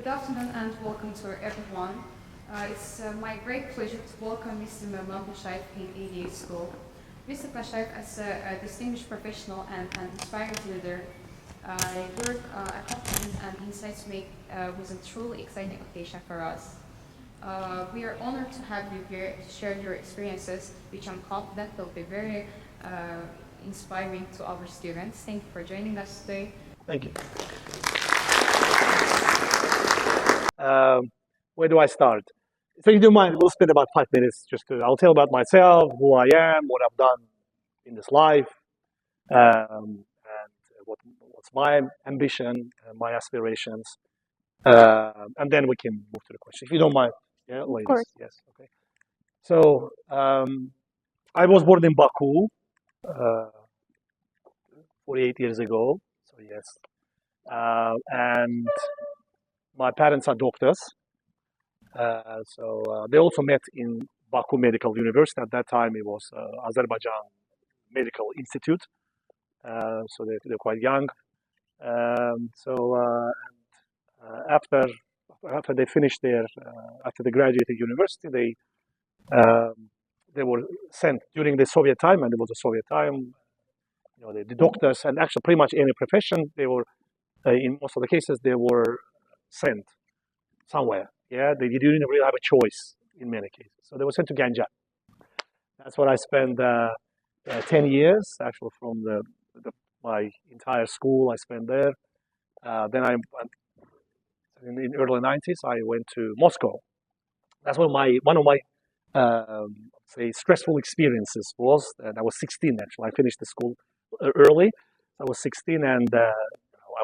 Good afternoon and welcome to everyone. It's my great pleasure to welcome Mr. Movlan Pashayev in ADA School. Mr. Pashayev, as a distinguished professional and an inspiring leader, your accomplishments and insights make was a truly exciting occasion for us. We are honored to have you here to share your experiences, which I'm confident will be very inspiring to our students. Thank you for joining us today. Thank you. Where do I start? So you don't mind, we'll spend about 5 minutes I'll tell about myself, who I am, what I've done in this life, and what's my ambition, my aspirations, and then we can move to the question. If you don't mind, yeah, ladies. Of course. Yes, okay. So I was born in Baku 48 years ago, so yes. And my parents are doctors. They also met in Baku Medical University. At that time, it was Azerbaijan Medical Institute. So they're quite young. After they finished after they graduated university, they were sent during the Soviet time, and it was a Soviet time. You know, the doctors and actually pretty much any profession, they were in most of the cases they were sent somewhere. Yeah, they didn't really have a choice in many cases. So they were sent to Ganja. That's what I spent 10 years, actually, from my entire school I spent there. Then in the early 90s, I went to Moscow. That's one of my say stressful experiences was. And I was 16 actually. I finished the school early. I was 16, and I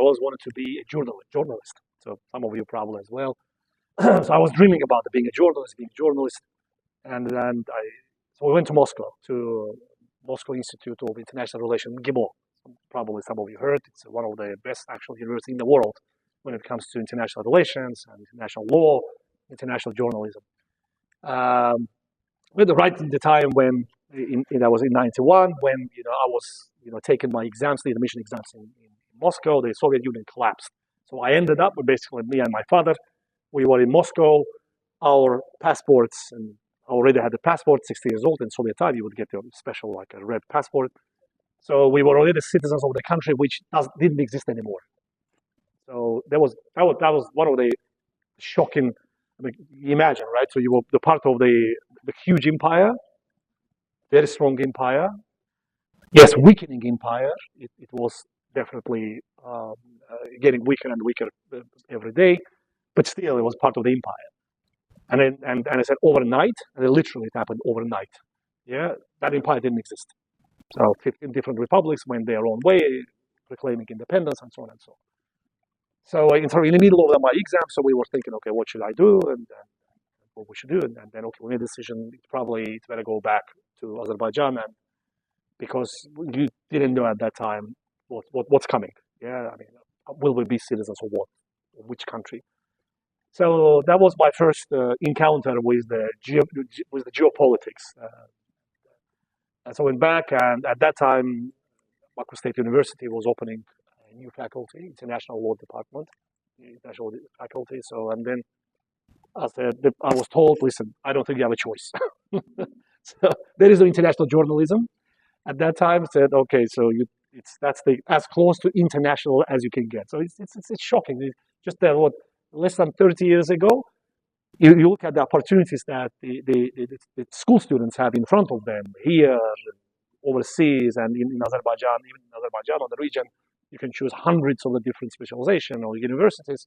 always wanted to be a journalist. So some of you probably as well. So I was dreaming about being a journalist, so we went to Moscow Institute of International Relations, GIMO. Probably some of you heard. It's one of the best actual universities in the world when it comes to international relations and international law, international journalism. Right in the time when I was in '91, when I was taking my exams, the admission exams in Moscow, the Soviet Union collapsed. So I ended up with basically me and my father. We were in Moscow. Our passports, and I already had the passport. 60 years old in Soviet time, you would get a special like a red passport. So we were already citizens of the country, which didn't exist anymore. So that was one of the shocking. I mean, imagine, right? So you were the part of the huge empire, very strong empire. Yes, weakening empire. It was definitely getting weaker and weaker every day, but still it was part of the empire. And I said overnight, and literally it happened overnight. Yeah, that empire didn't exist. So 15 different republics went their own way, proclaiming independence and so on and so on. So in the middle of my exam, so we were thinking, okay, what should I do, and what we should do, and then okay, we made a decision. It's better go back to Azerbaijan, and because you didn't know at that time what's coming. Yeah, I mean, will we be citizens of what, which country? So that was my first encounter with the geopolitics. And so I went back, and at that time, Baku State University was opening a new faculty, International Law Department, international faculty. So, and then I was told, listen, I don't think you have a choice. So there is no international journalism. At that time, said, okay, so that's as close to international as you can get. So it's shocking. Just less than 30 years ago, you look at the opportunities that the school students have in front of them here, overseas, and in Azerbaijan, even in Azerbaijan or the region, you can choose hundreds of the different specialization or universities.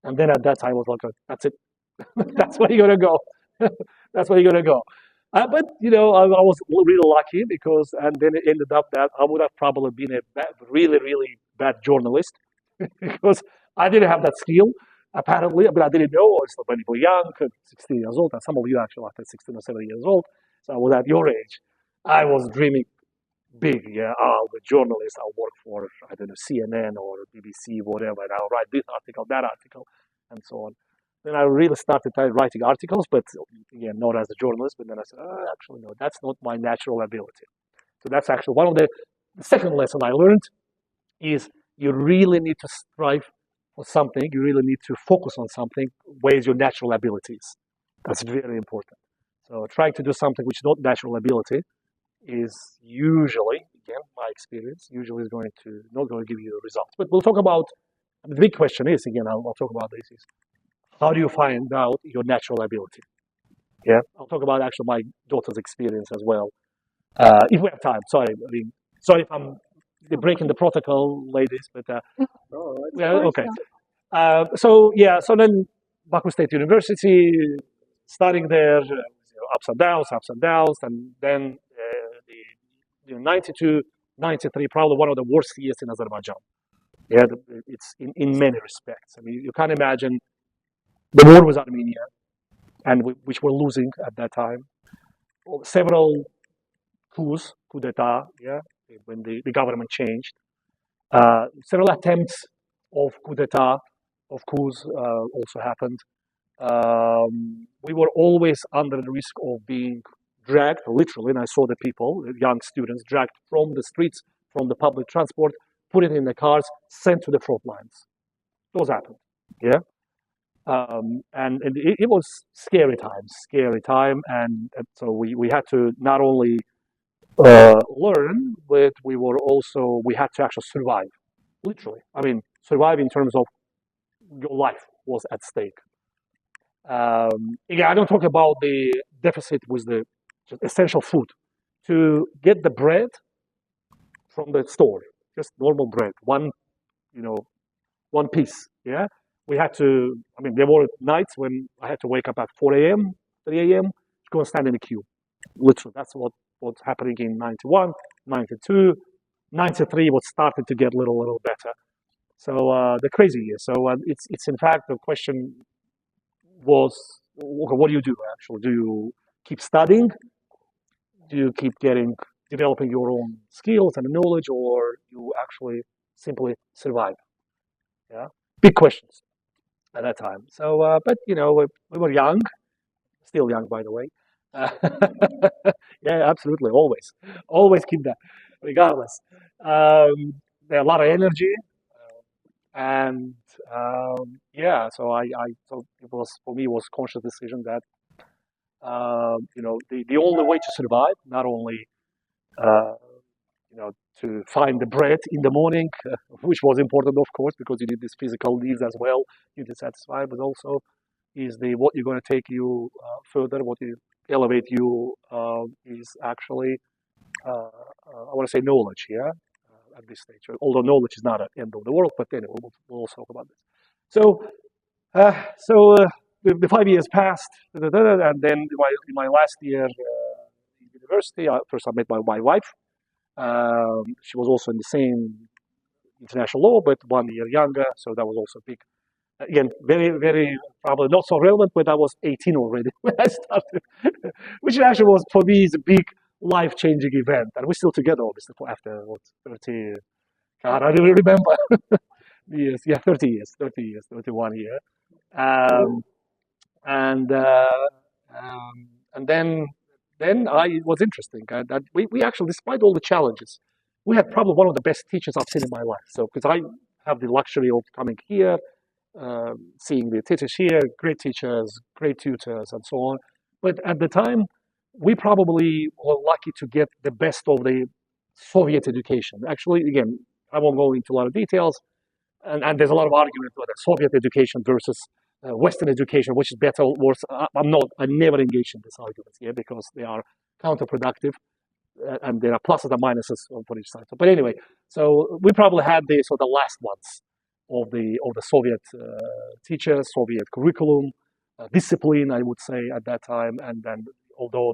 And then at that time, I was like, that's it. That's where you're going to go. That's where you're going to go. But I was really lucky and then it ended up that I would have probably been a really, really bad journalist because I didn't have that skill. Apparently, but I didn't know. I was when you were young, 16 years old, and some of you actually after 16 or 17 years old. So I was at your age. I was dreaming big. Yeah, I'll be a journalist. I'll work for, I don't know, CNN or BBC, whatever, and I'll write this article, that article, and so on. Then I really started writing articles, but again, not as a journalist. But then I said, actually, no, that's not my natural ability. So that's actually one of the second lesson I learned is you really need to strive for something, you really need to focus on something. Where's your natural abilities? That's very important. So trying to do something which is not natural ability is usually, again, my experience, usually is going to not going to give you the results. But we'll talk about the big question is again. I'll talk about this is how do you find out your natural ability? Yeah, I'll talk about actually my daughter's experience as well. If we have time, sorry. I mean, sorry if I'm breaking the protocol, ladies, but yeah, okay. So yeah, so then Baku State University, studying there, ups and downs, and then the 92, 93, probably one of the worst years in Azerbaijan. Yeah, it's in many respects. I mean, you can't imagine the war with Armenia, and which we're losing at that time. Several coup d'etat, yeah, when the government changed. Several attempts of coup d'etat, of coups also happened. We were always under the risk of being dragged, literally, and I saw the people, the young students, dragged from the streets, from the public transport, put it in the cars, sent to the front lines. Those happened, yeah. And it was scary time, and so we had to not only learn, but we had to actually survive, literally. I mean, survive in terms of your life was at stake. Again, I don't talk about the deficit with the essential food. To get the bread from the store, just normal bread, you know, one piece. Yeah, we had to. I mean, there were nights when I had to wake up at 4 a.m., 3 a.m. to go and stand in the queue. Literally, that's what's happening in 91, 92, 93. What started to get a little better. So the crazy year. So it's in fact the question was, okay, what do you do actually? Do you keep studying? Do you keep developing your own skills and knowledge, or you actually simply survive? Yeah, big questions at that time. So, but we were young, still young, by the way. Uh, yeah, absolutely, always keep that, regardless. There are a lot of energy, and yeah, so so it was for me it was conscious decision that the only way to survive, not only uh, to find the bread in the morning, which was important, of course, because you need these physical needs as well, you need to satisfy, but also is the what you're going to take you further, what you elevate you is actually, I want to say knowledge, yeah, at this stage. Although knowledge is not an end of the world, but anyway, we'll also talk about this. So, the 5 years passed, and then in my last year in university, first I met my wife. She was also in the same international law, but 1 year younger, so that was also big. Again, very, very probably not so relevant, but I was 18 already when I started, which actually was for me is a big life-changing event, and we're still together, obviously, for after what 30. God, I don't really remember. Years, yeah, 30 years, 31 year, um, and then it was interesting that we actually, despite all the challenges, we had probably one of the best teachers I've seen in my life. So because I have the luxury of coming here, seeing the teachers here, great teachers, great tutors, and so on. But at the time, we probably were lucky to get the best of the Soviet education. Actually, again, I won't go into a lot of details, and there's a lot of argument about the Soviet education versus Western education, which is better or worse. I never engage in these arguments here because they are counterproductive, and there are pluses and minuses for each side. So, but anyway, so we probably had the last ones of the Soviet teachers, Soviet curriculum, discipline, I would say at that time, and then although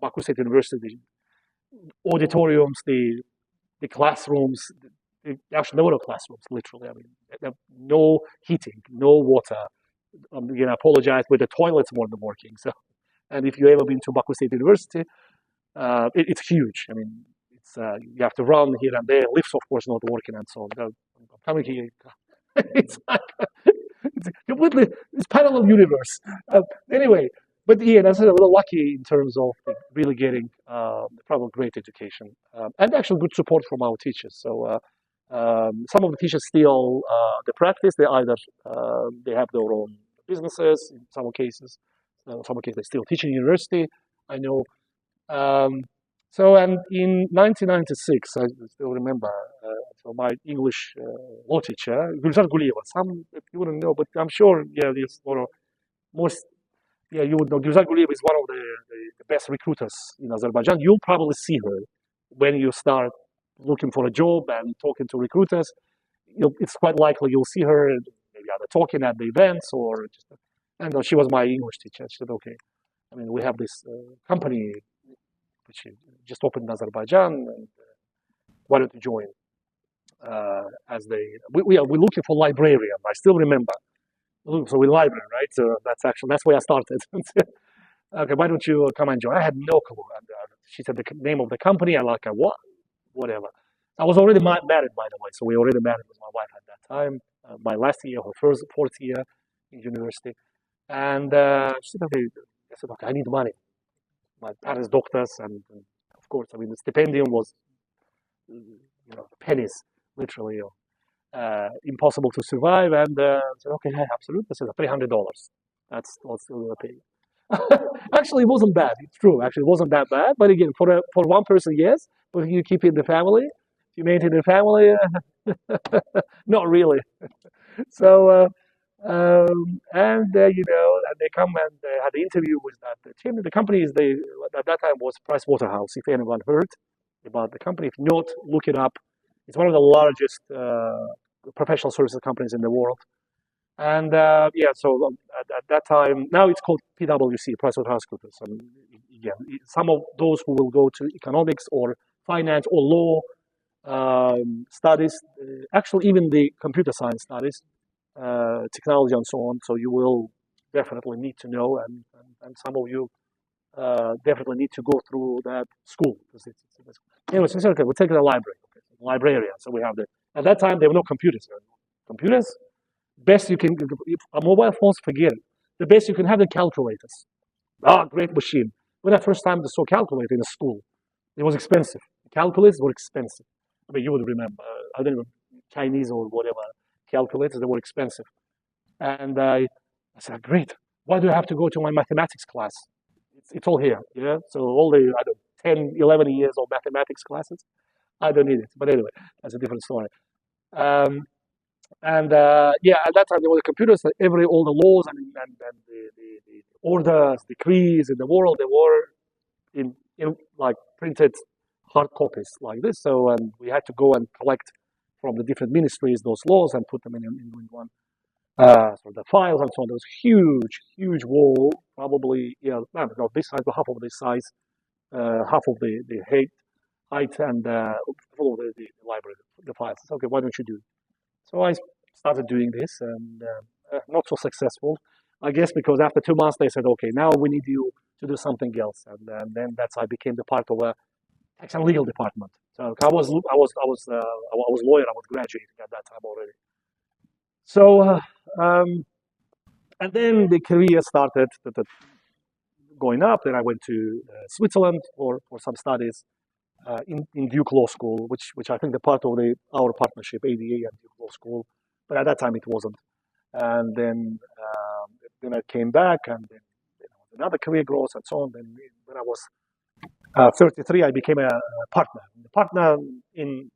Baku State University, the auditoriums, the classrooms, actually there were no classrooms, literally. I mean, no heating, no water. I apologize, but the toilets weren't working. So, and if you've ever been to Baku State University, it's huge. I mean, it's you have to run here and there. Lifts, of course, not working, and so on. I'm coming here. It's like it's completely it's parallel universe. Anyway, but yeah, that's a little lucky in terms of really getting probably great education and actually good support from our teachers. So Some of the teachers still they practice. They either they have their own businesses in some cases. Some cases they still teach in university. I know. Um, so and in 1996, I still remember. So my English law teacher, Gülzar Guliyeva. Some you wouldn't know, but I'm sure. Yeah, there's one of most. Yeah, you would know. Gülzar Guliyeva is one of the best recruiters in Azerbaijan. You'll probably see her when you start looking for a job and talking to recruiters. It's quite likely you'll see her maybe either talking at the events or just. And she was my English teacher. She said, "Okay, I mean, we have this company which just opened in Azerbaijan, and why don't you join?" As we're looking for librarian. I still remember. So we're library, right? So that's where I started. Okay, why don't you come and join? I had no clue. And, she said the name of the company. I like, what? Whatever. I was already married, by the way. So we already married with my wife at that time. My last year, her fourth year in university. And she said, okay. I said, okay, I need money. My parents doctors, and of course, I mean, the stipendium was, pennies, literally, impossible to survive. And I said, okay, yeah, absolutely. I said, $300. That's what's going to pay. Actually, it wasn't bad. It's true. Actually, it wasn't that bad. But again, for one person, yes. But if you keep it in the family, if you maintain the family, not really. So, and they come and had the interview with that team. The company at that time was Price Waterhouse. If anyone heard about the company, if not, look it up. It's one of the largest professional services companies in the world. And so at that time, now it's called PwC, PricewaterhouseCoopers. And again, some of those who will go to economics or finance or law studies, actually even the computer science studies, technology and so on. So you will definitely need to know, and some of you definitely need to go through that school. Anyway, so okay, we're taking a library, okay, librarian. So we have at that time there were no computers. Computers. Best you can, mobile phones, forget it. The best you can have the calculators. Great machine. When I first time I saw calculator in a school, it was expensive. Calculators were expensive. I mean, you would remember. I don't know, Chinese or whatever calculators. They were expensive. And I said, great. Why do I have to go to my mathematics class? It's all here. Yeah. So all the 10, 11 years of mathematics classes, I don't need it. But anyway, that's a different story. At that time there were the computers. All the laws and the orders, decrees in the world, they were in like printed hard copies like this. So and we had to go and collect from the different ministries those laws and put them in one. So the files and so on. There was huge wall, probably not this size, but half of this size, half of the height and full of the library, the files. Okay, why don't you do it? So I started doing this, and not so successful, I guess, because after 2 months they said, "Okay, now we need you to do something else," and then I became the part of a tax and legal department. So I was lawyer. I was graduating at that time already. So and then the career started going up. Then I went to Switzerland for some studies. In Duke Law School, which I think the part of our partnership, ADA and Duke Law School, but at that time it wasn't. And then I came back, and then another career growth and so on. Then when I was 33, I became a partner. The partner in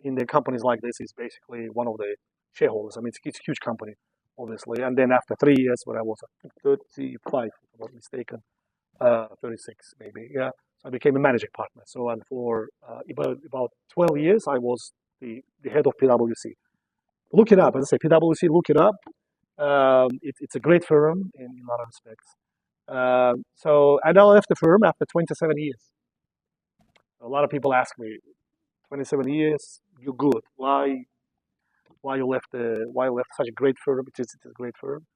the companies like this is basically one of the shareholders. I mean, it's a huge company, obviously. And then after 3 years, when I was 35, if I'm not mistaken, 36 maybe, yeah. I became a managing partner. So, and for about 12 years, I was the head of PwC. Look it up. As I say, PwC, look it up. It's a great firm in a lot of respects. And I left the firm after 27 years. A lot of people ask me, 27 years, you're good. Why you left such a great firm? It's a great firm.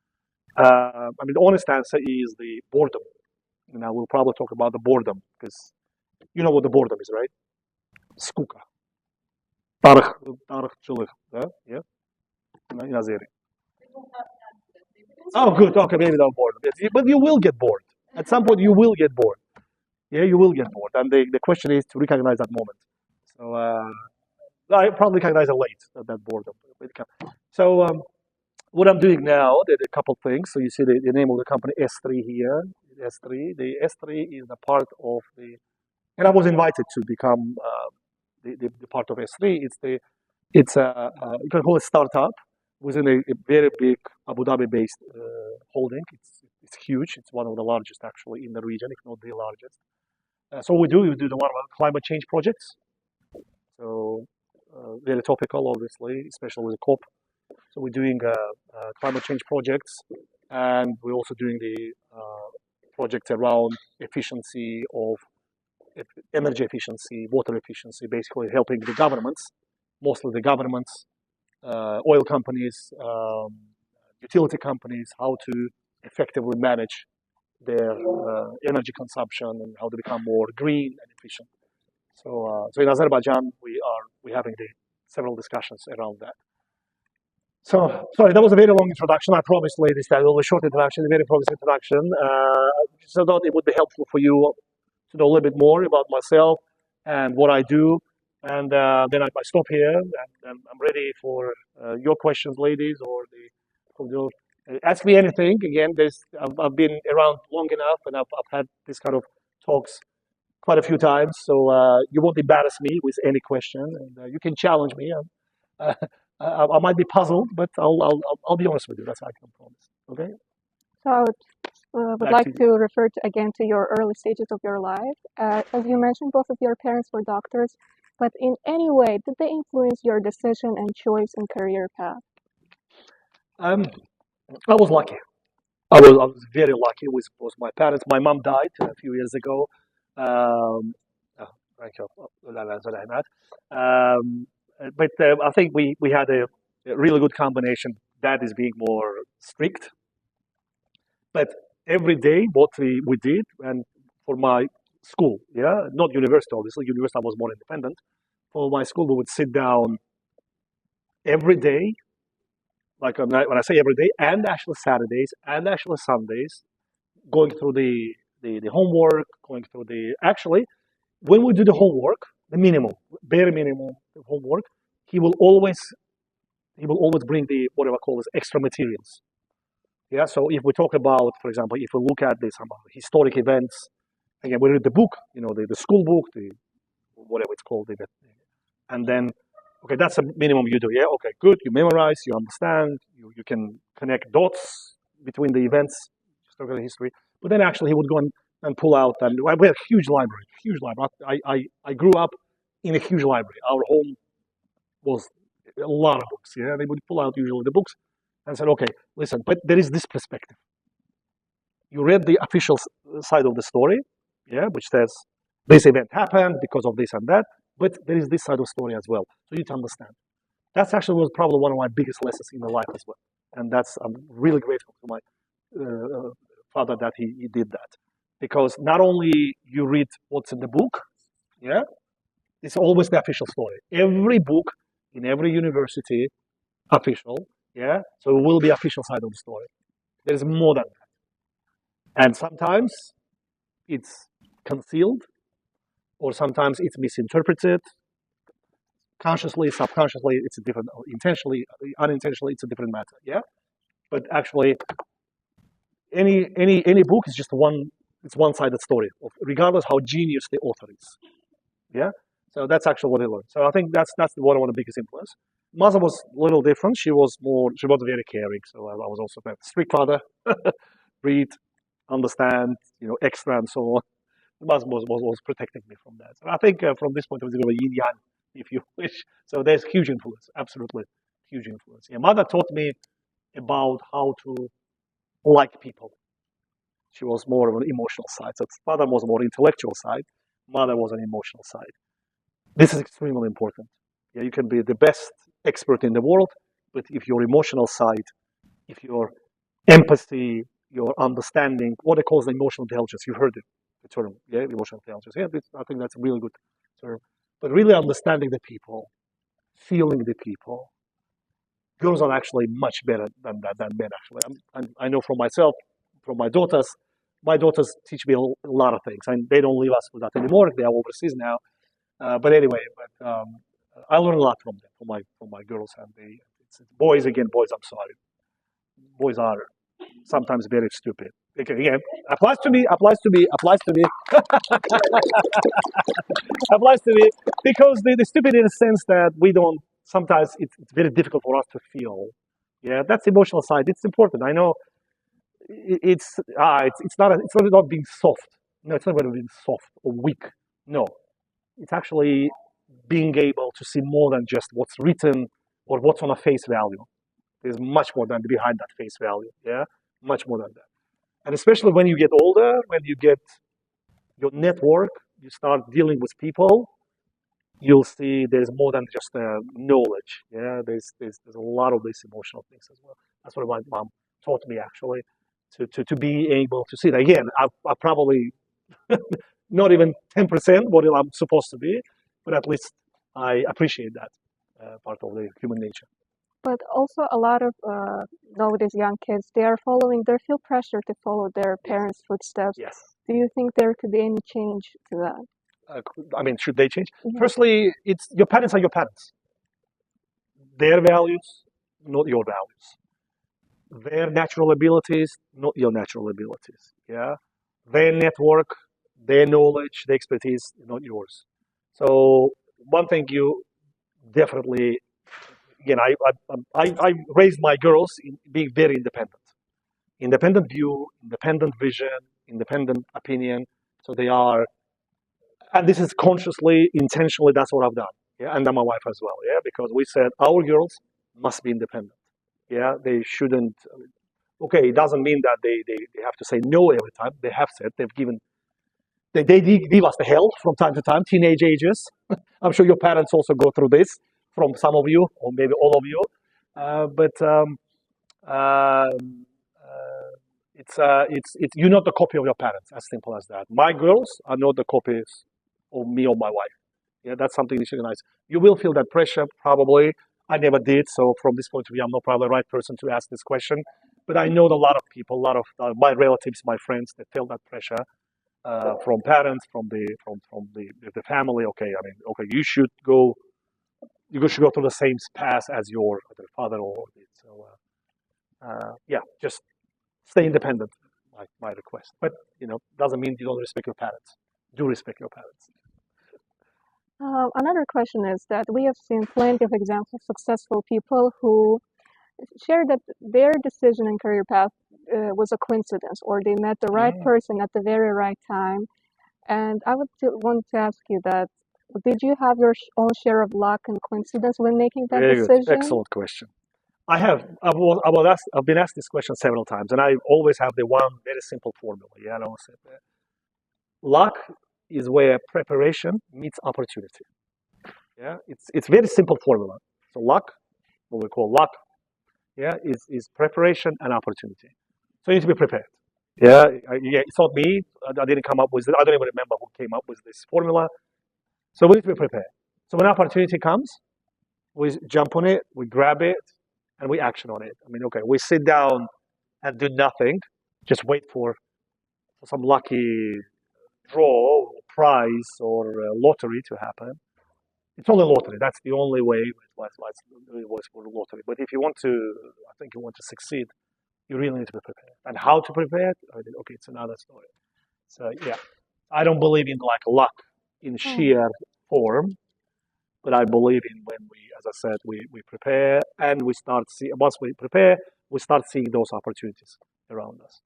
I mean, the honest answer is the boredom. And I will probably talk about the boredom, because you know what the boredom is, right? Скука. Tarıkçılık. Yeah? In Azeri. Oh, good. Okay, maybe not boredom. But you will get bored. At some point, you will get bored. Yeah, you will get bored. And the question is to recognize that moment. So, I probably recognize it late, that boredom. So what I'm doing now, there are a couple things. So you see the name of the company S3 here. S3. The S3 is a part of the, and I was invited to become the part of S3. It's you can call it startup within a very big Abu Dhabi-based holding. It's huge. It's one of the largest actually in the region, if not the largest. So we do a lot of climate change projects. So very topical, obviously, especially with the COP. So we're doing climate change projects, and we're also doing the projects around efficiency of energy efficiency, water efficiency, basically helping the governments, mostly the governments, oil companies, utility companies, how to effectively manage their energy consumption and how to become more green and efficient. So in Azerbaijan, we're having several discussions around that. So, sorry, that was a very long introduction. I promised, ladies, that it will be a short introduction, a very promising introduction. So I thought it would be helpful for you to know a little bit more about myself and what I do. And then I stop here, and I'm ready for your questions, ladies, or ask me anything. Again, I've been around long enough, and I've had this kind of talks quite a few times, so you won't embarrass me with any question, and you can challenge me. Uh, I might be puzzled, but I'll be honest with you. That's what I can promise. Okay. So I would Back like to you. to refer again to your early stages of your life. As you mentioned, both of your parents were doctors, but in any way, did they influence your decision and choice and career path? I was lucky. I was very lucky with my parents. My mom died a few years ago. Oh, thank you. But I think we had a really good combination. Dad is being more strict, but every day what we did, and for my school, yeah, not university, obviously. University I was more independent. For my school, we would sit down every day, like when I say every day, and actually Saturdays, and actually Sundays, going through the homework, going through the actually when we do the homework, the minimum, bare minimum homework, he will always he will always bring the whatever I call as extra materials. Yeah. So if we talk about, for example, if we look at some historic events, again we read the book, the school book, the whatever it's called, and then okay, that's a minimum you do. Yeah. Okay. Good. You memorize. You understand. You can connect dots between the events, historical history. But then actually he would go and pull out, and we had a huge library, huge library. I grew up in a huge library. Our home was a lot of books. Yeah, they would pull out usually the books and said, okay, listen, but there is this perspective. You read the official side of the story, yeah, which says this event happened because of this and that, but there is this side of the story as well. So you need to understand. That's actually was probably one of my biggest lessons in my life as well, and I'm really grateful to my father that he did that, because not only you read what's in the book, yeah, it's always the official story. Every book in every university official, yeah, so it will be official side of the story. There's more than that, and sometimes it's concealed, or sometimes it's misinterpreted. Consciously, subconsciously, it's a different. Intentionally, unintentionally, it's a different matter. Yeah, but actually, any book is just one. It's one-sided story, regardless how genius the author is. Yeah. So that's actually what I learned. So I think that's one of the biggest influence. Mother was a little different. She was very caring. So I was also a strict father. Read, understand, extra and so on. Mother was protecting me from that. So I think from this point of view, yin yang, if you wish. So there's huge influence, absolutely huge influence. Yeah, mother taught me about how to like people. She was more of an emotional side. So father was more intellectual side. Mother was an emotional side. This is extremely important. Yeah, you can be the best expert in the world, but if your emotional side, if your empathy, your understanding, what they call the emotional intelligence, you've heard the term, yeah, emotional intelligence. Yeah, I think that's a really good term. But really understanding the people, feeling the people, girls are actually much better than men. Actually, I know from myself, from my daughters. My daughters teach me a lot of things, and they don't leave us with that anymore. They are overseas now. But anyway, I learn a lot from them, from my girls, and it's boys again. Boys, I'm sorry, boys are sometimes very stupid. Again, applies to me, applies to me, applies to me, applies to me, because they're stupid in the sense that we don't. Sometimes it's very difficult for us to feel. Yeah, that's emotional side. It's important. I know it's not about being soft. No, it's not about being soft or weak. No, it's actually being able to see more than just what's written or what's on a face value. There's much more than behind that face value. Yeah, much more than that. And especially when you get older, when you get your network, you start dealing with people, you'll see there's more than just knowledge. Yeah, there's a lot of these emotional things as well. That's what my mom taught me actually, to be able to see it. Again, I probably not even 10% what I'm supposed to be, but at least I appreciate that part of the human nature. But also a lot of nowadays young kids, they feel pressure to follow their parents' footsteps. Yes. Do you think there could be any change to that? I mean, should they change? Yeah. Firstly, it's your parents are your parents. Their values, not your values. Their natural abilities, not your natural abilities. Yeah. Their network, their knowledge, their expertise, not yours. So one thing you definitely, again, I raised my girls in being very independent. Independent view, independent vision, independent opinion. So they are, and this is consciously, intentionally, that's what I've done. Yeah, and then my wife as well. Yeah, because we said our girls must be independent. Yeah, they shouldn't. Okay, it doesn't mean that they have to say no every time. They have said they give us the hell from time to time, teenage ages. I'm sure your parents also go through this from some of you, or maybe all of you. But it's you're not the copy of your parents, as simple as that. My girls are not the copies of me or my wife. Yeah, that's something you should recognize. You will feel that pressure, probably. I never did, so from this point of view, I'm not probably the right person to ask this question. But I know that a lot of people, a lot of my relatives, my friends, they feel that pressure from parents, from the family. Okay, I mean, okay, you should go through the same path as your father or did. So yeah, just stay independent, my request. But doesn't mean you don't respect your parents. Do respect your parents. Another question is that we have seen plenty of examples of successful people who share that their decision and career path was a coincidence, or they met the right person at the very right time. And I want to ask you that, did you have your own share of luck and coincidence when making that Very good, decision? excellent question. I've been asked this question several times, and I always have the one very simple formula. Yeah, I always say that luck is where preparation meets opportunity. Yeah, it's very simple formula. So luck, what we call luck, yeah, is preparation and opportunity. So you need to be prepared. Yeah, yeah, it's not me. I didn't come up with it. I don't even remember who came up with this formula. So we need to be prepared. So when opportunity comes, we jump on it, we grab it, and we action on it. I mean, okay, we sit down and do nothing, just wait for some lucky draw, or prize, or lottery to happen. It's only lottery. That's the only way it was for lottery. But if you want to, I think you want to succeed, you really need to be prepared. And how to prepare? Okay, it's another story. So yeah, I don't believe in like luck in sheer form, but I believe in when we, as I said, we prepare and we start see. Once we prepare, we start seeing those opportunities around us.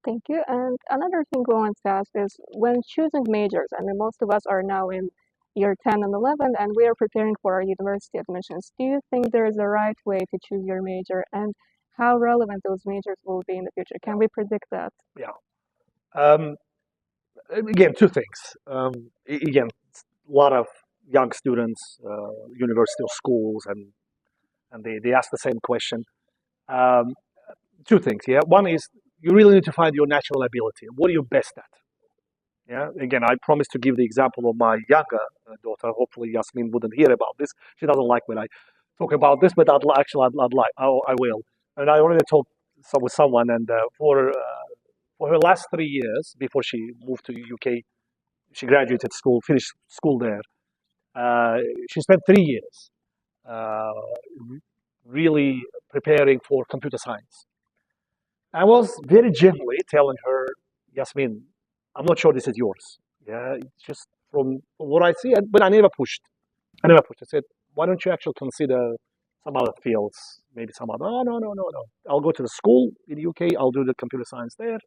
Thank you. And another thing we want to ask is, when choosing majors, I mean, most of us are now in year 10 and 11, and we are preparing for our university admissions. Do you think there is a right way to choose your major, and how relevant those majors will be in the future? Can we predict that? Yeah. Again, two things. Again, a lot of young students, university or schools, and they ask the same question. Um, Two things. Yeah. One is you really need to find your natural ability. What are you best at? Yeah. Again, I promised to give the example of my younger daughter. Hopefully, Yasmin wouldn't hear about this. She doesn't like when I talk about this, but I'd like. I will. And I already talked with someone, and for her last 3 years before she moved to UK, she graduated school, finished school there. She spent 3 years uh, really preparing for computer science. I was very gently telling her, Yasmin, I'm not sure this is yours. Yeah, it's just from what I see, but I never pushed. I never pushed. I said, why don't you actually consider some other fields, maybe some other? Oh, no, no, no, no. I'll go to the school in the UK. I'll do the computer science there.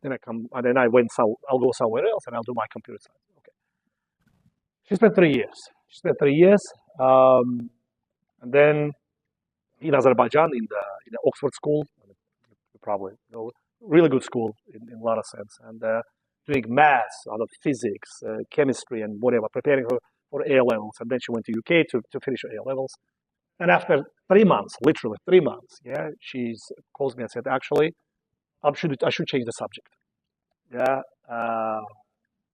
Then I come, and then I went. So I'll go somewhere else, and I'll do my computer science. Okay. She spent 3 years. She spent 3 years, and then in Azerbaijan, in the Oxford school, you probably know, really good school in a lot of sense, and doing maths, a lot of physics, chemistry, and whatever, preparing her for A levels, and then she went to UK to finish her A levels. And after 3 months, literally 3 months, yeah, she's calls me and said, actually, I should change the subject. Yeah.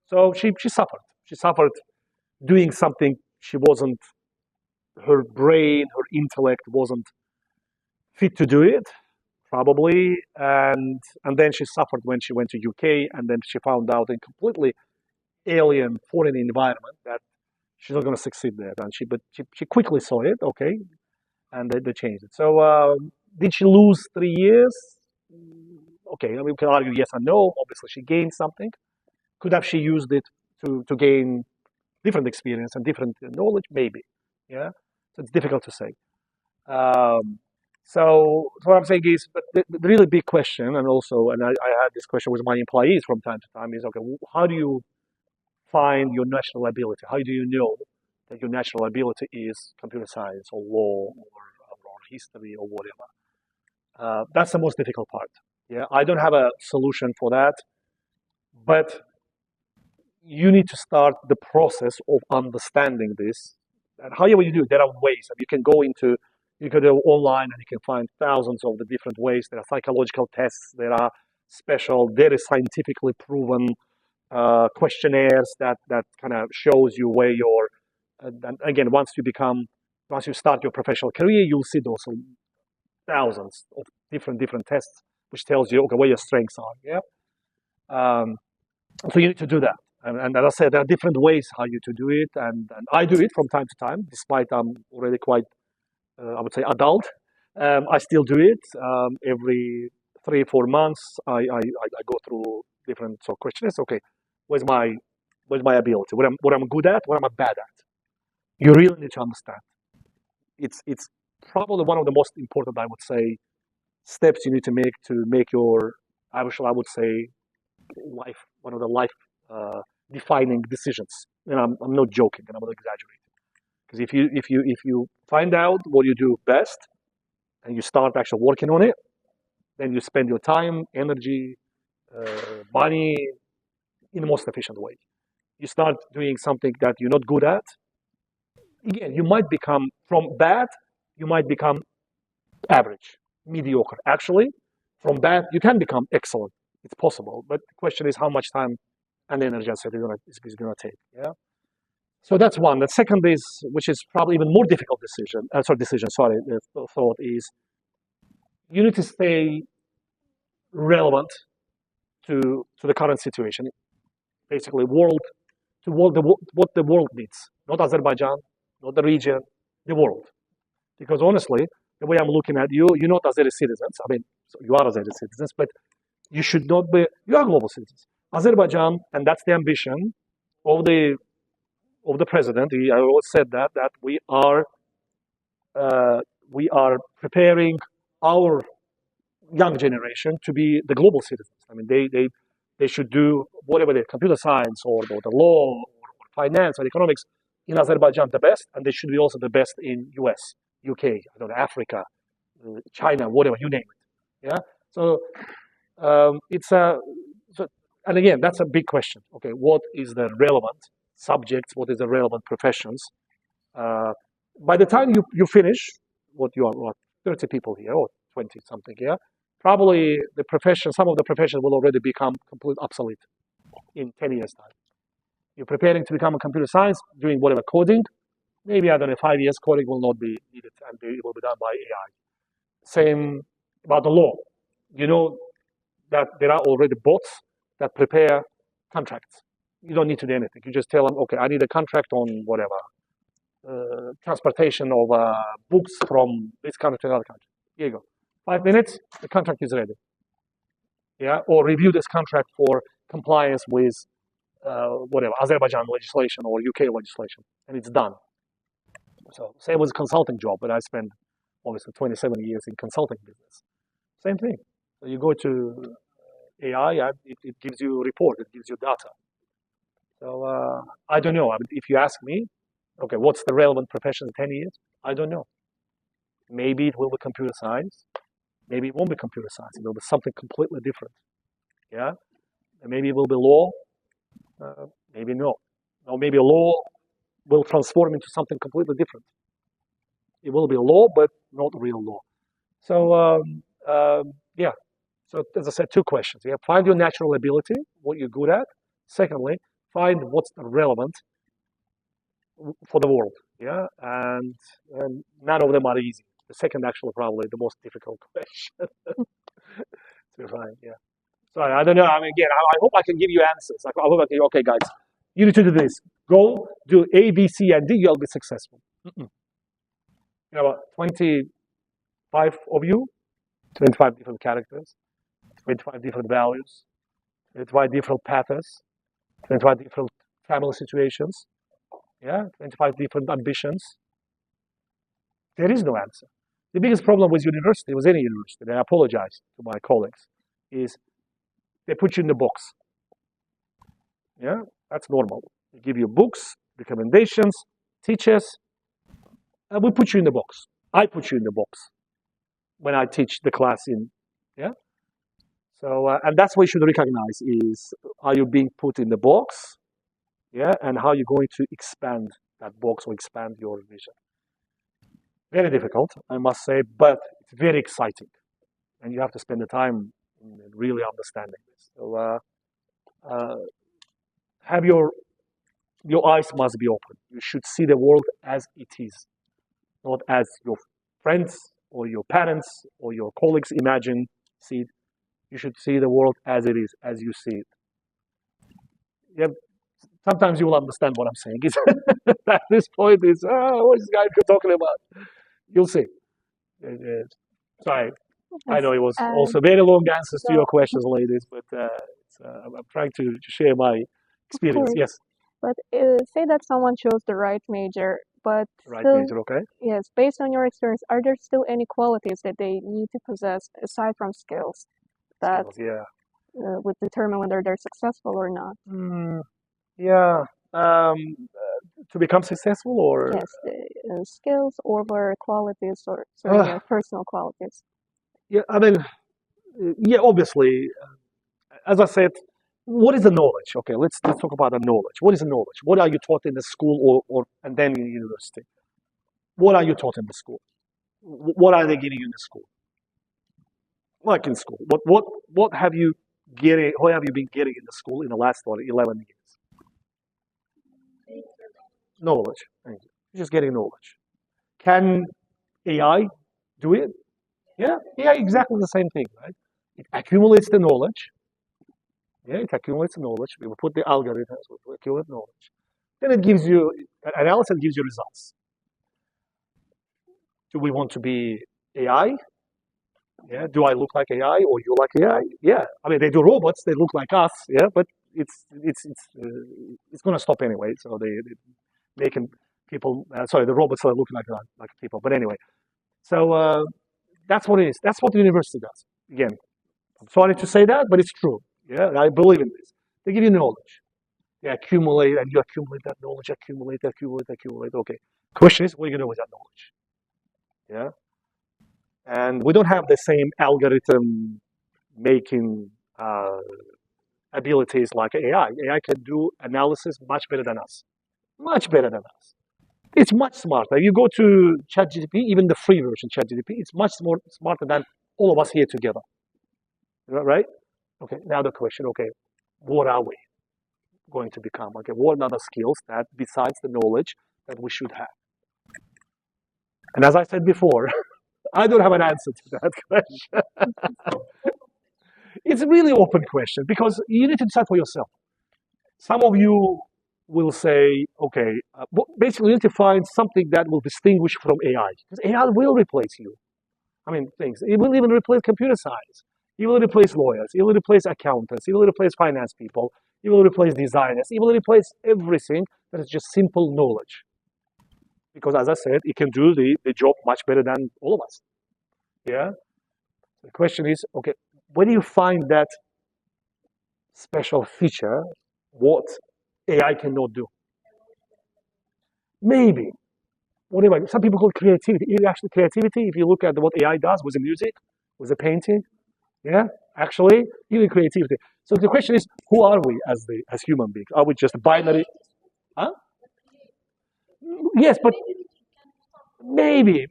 So she suffered. She suffered doing something she wasn't. Her brain, her intellect wasn't fit to do it, probably, and then she suffered when she went to UK, and then she found out in completely alien, foreign environment that she's not going to succeed there. And she quickly saw it, okay, and they changed it. So did she lose 3 years? Okay, I mean, we can argue yes and no. Obviously, she gained something. Could have she used it to gain different experience and different knowledge? Maybe, yeah. So it's difficult to say. So what I'm saying is, but the really big question, and also, and I had this question with my employees from time to time, is okay, how do you find your natural ability? How do you know that your natural ability is computer science or law or history or whatever? That's the most difficult part. Yeah, I don't have a solution for that, but you need to start the process of understanding this. And however you do it, there are ways. You can you can go online and you can find thousands of the different ways. There are psychological tests. There are special, very scientifically proven questionnaires that kind of shows you where you're. And again, once you start your professional career, you'll see those thousands of different tests, which tells you okay where your strengths are. Yeah. So you need to do that. And as I said, there are different ways how you to do it, and I do it from time to time, despite I'm already quite, I would say, adult. I still do it every 3 or 4 months. I go through different sort of questions. Okay, where's my ability? What I'm good at? What am I bad at? You really need to understand. It's probably one of the most important, I would say, steps you need to make your, I would say, life one of the life defining decisions. And I'm not joking, and I'm not exaggerating. Because if you find out what you do best and you start actually working on it, then you spend your time, energy, money in the most efficient way. You start doing something that you're not good at. Again, you might become from bad, you might become average, mediocre. Actually, from bad, you can become excellent. It's possible, but the question is how much time and energy it's going to take. Yeah. So that's one. The second is, which is probably even more difficult thought is you need to stay relevant to the current situation. Basically, what the world needs, not Azerbaijan, not the region, the world. Because honestly, the way I'm looking at you, you're not Azeri citizens. I mean, you are Azeri citizens, but you should not be. You are global citizens. Azerbaijan, and that's the ambition of the president. I always said that we are preparing our young generation to be the global citizens. I mean, they should do whatever they computer science or the law or finance or economics in Azerbaijan the best, and they should be also the best in US, UK, I don't know, Africa, China, whatever you name it. Yeah. So it's a so, and again that's a big question. Okay, what is the relevant subjects? What is the relevant professions? By the time you finish, what you are, 30 people here or 20 something here, probably some of the professions will already become completely obsolete in 10 years time. You're preparing to become a computer science, doing whatever coding. Maybe I don't know, 5 years coding will not be needed and it will be done by AI. Same about the law. You know that there are already bots that prepare contracts. You don't need to do anything. You just tell them, okay, I need a contract on whatever, transportation of books from this country to another country. Here you go. 5 minutes, the contract is ready. Yeah, or review this contract for compliance with whatever Azerbaijan legislation or UK legislation, and it's done. So same with consulting job, but I spent obviously 27 years in consulting business. Same thing. So you go to AI, and it gives you a report, it gives you data. So I don't know. I mean, if you ask me, okay, what's the relevant profession in 10 years? I don't know. Maybe it will be computer science. Maybe it won't be computer science. It will be something completely different. Yeah, and maybe it will be law. Maybe no. Or maybe law will transform into something completely different. It will be law, but not real law. So yeah. So as I said, two questions. Yeah, find your natural ability, what you're good at. Secondly, find what's relevant for the world. Yeah, and none of them are easy. The second, actually, probably the most difficult question to find. Yeah. So I don't know. I mean, again, I hope I can give you answers. I hope I can. Okay, guys, you need to do this. Go do A, B, C, and D. You'll be successful. You know what? 25 of you, 25 different characters, 25 different values, 25 different paths, 25 different family situations. Yeah, 25 different ambitions. There is no answer. The biggest problem with university, with any university, and I apologize to my colleagues, is they put you in the box. Yeah, that's normal. They give you books, recommendations, teachers, and we put you in the box. I put you in the box when I teach the class in. Yeah. So and that's what you should recognize is, are you being put in the box? Yeah, and how you're going to expand that box or expand your vision. Very difficult, I must say, but it's very exciting, and you have to spend the time in really understanding this. So have your eyes must be open. You should see the world as it is, not as your friends or your parents or your colleagues see it. You should see the world as it is, as you see it. Yeah, sometimes you will understand what I'm saying. At this point, it's what is this guy talking about? You'll see. Sorry, I know it was also very long answers to your questions, ladies, but I'm trying to share my experience. Yes. But say that someone chose the right major, but Right still, major, okay. yes, based on your experience, are there still any qualities that they need to possess aside from skills that Skills, yeah. would determine whether they're successful or not? Yeah. To become successful, or Yes, skills or qualities or sorry, personal qualities. yeah, I mean, yeah, obviously, as I said, what is the knowledge? Okay, let's talk about the knowledge. What is the knowledge? What are you taught in the school or and then in university? What are you taught in the school? What are they giving you in the school? Like in school, what have you what have you been getting in the school in the last 11 years? Knowledge. Thank you. You're just getting knowledge. Can AI do it? Yeah, AI exactly the same thing, right? It accumulates the knowledge. Yeah, it accumulates the knowledge. We will put the algorithms, we will accumulate knowledge. Then it gives you analysis, gives you results. Do we want to be AI? Yeah. Do I look like AI or you like AI? Yeah. I mean, they do robots. They look like us. Yeah, but it's going to stop anyway. So they making people. Sorry, the robots are looking like people. But anyway, so that's what it is. That's what the university does. Again, I'm sorry to say that, but it's true. Yeah, I believe in this. They give you knowledge. They accumulate, and you accumulate that knowledge. Accumulate. Okay. Question is, what are you going to do with that knowledge? Yeah. And we don't have the same algorithm making abilities like AI. AI can do analysis much better than us. Much better than us. It's much smarter. You go to ChatGPT, even the free version ChatGPT, it's much more smarter than all of us here together. Right? Okay, now the question, okay, what are we going to become? Okay, what are the skills that besides the knowledge that we should have? And as I said before, I don't have an answer to that question. It's a really open question because you need to decide for yourself. Some of you will say, okay, basically you need to find something that will distinguish from AI, because AI will replace you. I mean, things. It will even replace computer science. It will replace lawyers. It will replace accountants. It will replace finance people. It will replace designers. It will replace everything that is just simple knowledge. Because as I said, it can do the job much better than all of us. Yeah. The question is, okay, when do you find that special feature, what AI cannot do? Maybe. Whatever. Some people call it creativity. Actually, creativity, if you look at what AI does with the music, with the painting, yeah, actually, even creativity. So the question is, who are we as human beings? Are we just binary? Huh? Yes, but maybe.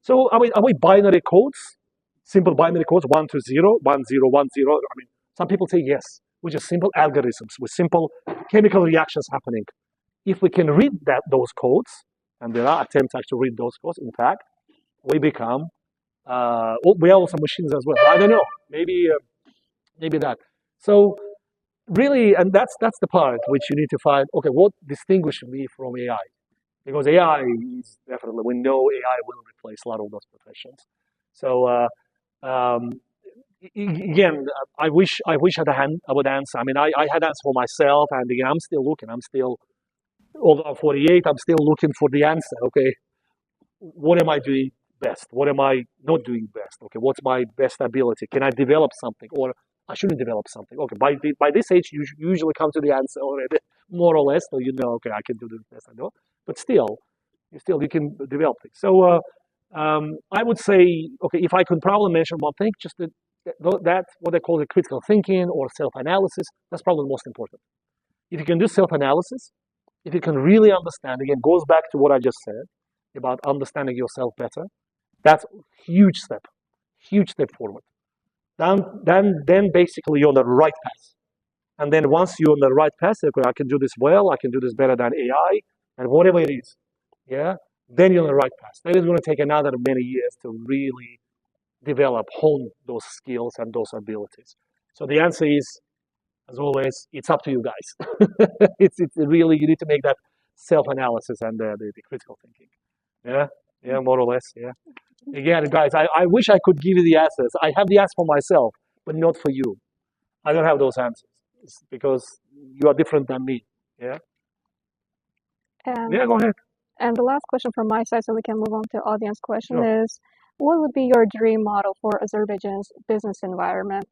So are we binary codes? Simple binary codes, 1 to 0, 1 0 1 0. I mean, some people say yes, which is simple algorithms with simple chemical reactions happening. If we can read those codes, and there are attempts actually to read those codes, in fact, we become we are also machines as well. I don't know. Maybe that. So really, and that's the part which you need to find. Okay, what distinguishes me from AI? Because AI is definitely, we know AI will replace a lot of those professions. So again, I wish I would answer. I mean, I had answer for myself, and again, I'm still looking. Although I'm 48, I'm still looking for the answer. Okay, what am I doing best? What am I not doing best? Okay, what's my best ability? Can I develop something, or I shouldn't develop something? Okay, by this age, you usually come to the answer already, more or less. So you know, okay, I can do this best I know. But still, you can develop things. So I would say, okay, if I could probably mention one thing, just that what they call the critical thinking or self-analysis. That's probably the most important. If you can do self-analysis, if you can really understand, again, goes back to what I just said about understanding yourself better. That's huge step forward. Then basically you're on the right path. And then once you're on the right path, okay, I can do this well, I can do this better than AI, and whatever it is, yeah, then you're on the right path. Then it's going to take another many years to really develop, hone those skills and those abilities. So the answer is, as always, it's up to you guys. It's really, you need to make that self-analysis and the critical thinking. Yeah, more or less. Yeah. Again, guys, I wish I could give you the answers. I have the answer for myself, but not for you. I don't have those answers because you are different than me. Yeah. And Yeah, go ahead. and the last question from my side, so we can move on to audience question, Sure. is what would be your dream model for Azerbaijan's business environment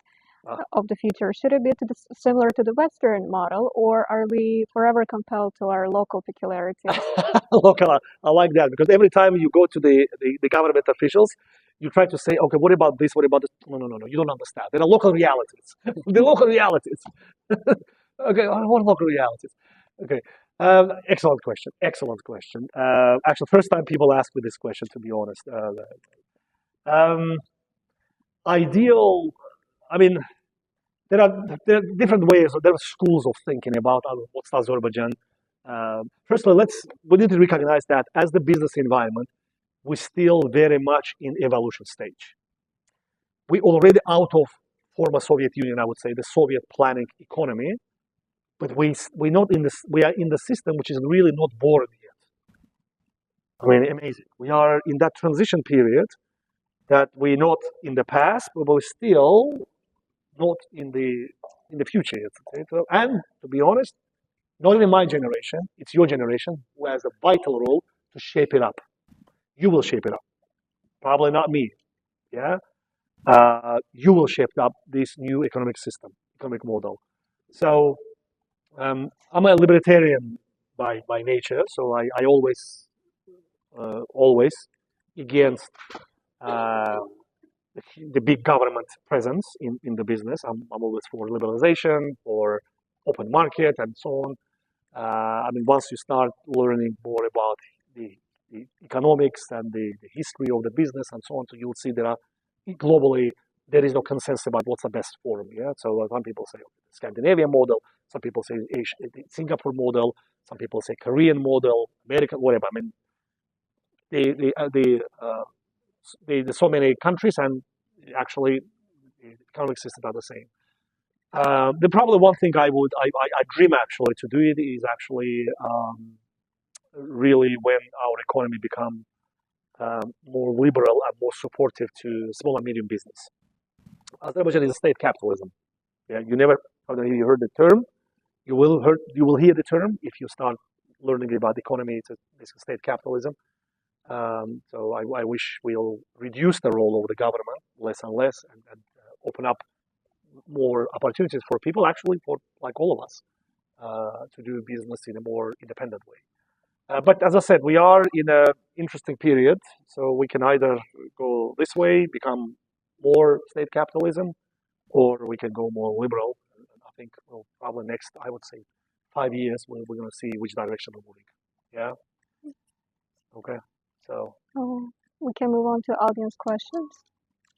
of the future? Should it be similar to the Western model, or are we forever compelled to our local peculiarities? Look, I like that because every time you go to the government officials, you try to say, okay, what about this? What about this? No. You don't understand. There are local realities. The local realities. Okay, what local realities? Okay. Excellent question. Excellent question. Actually, first time people ask me this question, to be honest. Um, ideal. I mean, there are different ways. There are schools of thinking about what's Azerbaijan. Firstly, we need to recognize that as the business environment, we're still very much in evolution stage. We already out of former Soviet Union, I would say, the Soviet planning economy, but we not in this. We are in the system which is really not born yet. I mean, amazing. We are in that transition period that we're not in the past, but we're still not in the future yet. Okay? So, and to be honest, not even my generation, it's your generation who has a vital role to shape it up. You will shape it up. Probably not me. Yeah. You will shape up this new economic system, economic model. So I'm a libertarian by nature, so I always against uh, the big government presence in the business. I'm always for liberalization, for open market, and so on. I mean, once you start learning more about the economics and the history of the business and so on, so you'll see there are globally there is no consensus about what's the best form. Yeah, so some people say okay, Scandinavian model, some people say Singapore model, some people say Korean model, American, whatever. I mean, there's so many countries and actually the economic systems are the same. The probably one thing I dream actually to do it is actually really when our economy become more liberal and more supportive to small and medium business. Azerbaijan is a state capitalism. Yeah, you never, I don't know if you heard the term. You will hear the term if you start learning about the economy. It's a state capitalism. So I wish we'll reduce the role of the government less and less, and open up more opportunities for people, actually for like all of us, to do business in a more independent way. But as I said, we are in an interesting period, so we can either go this way, become more state capitalism, or we can go more liberal. And I think well, probably next, I would say, 5 years, we're going to see which direction we're moving. Yeah. Okay. So Oh, we can move on to audience questions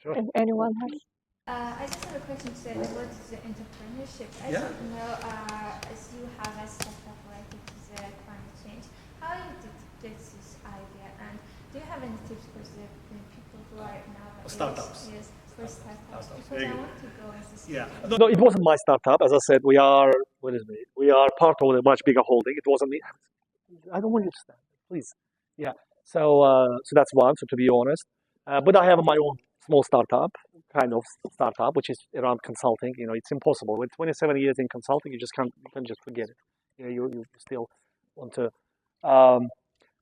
sure. if anyone has. I just have a question to say that what is the entrepreneurship? I Yeah. don't know, as you have a startup related to the climate change, how you did get this idea, and do you have any tips for the people who are now Startups. Yes, for startups. Because Very I good. want to go in this. Yeah. No, it wasn't my startup. As I said, we are. What is it? We are part of a much bigger holding. It wasn't me. I don't want you to stand, please. Yeah. So that's one. So to be honest, but I have my own small startup, kind of startup, which is around consulting. You know, it's impossible with 27 years in consulting. You can just forget it. You know, you still want to. Um,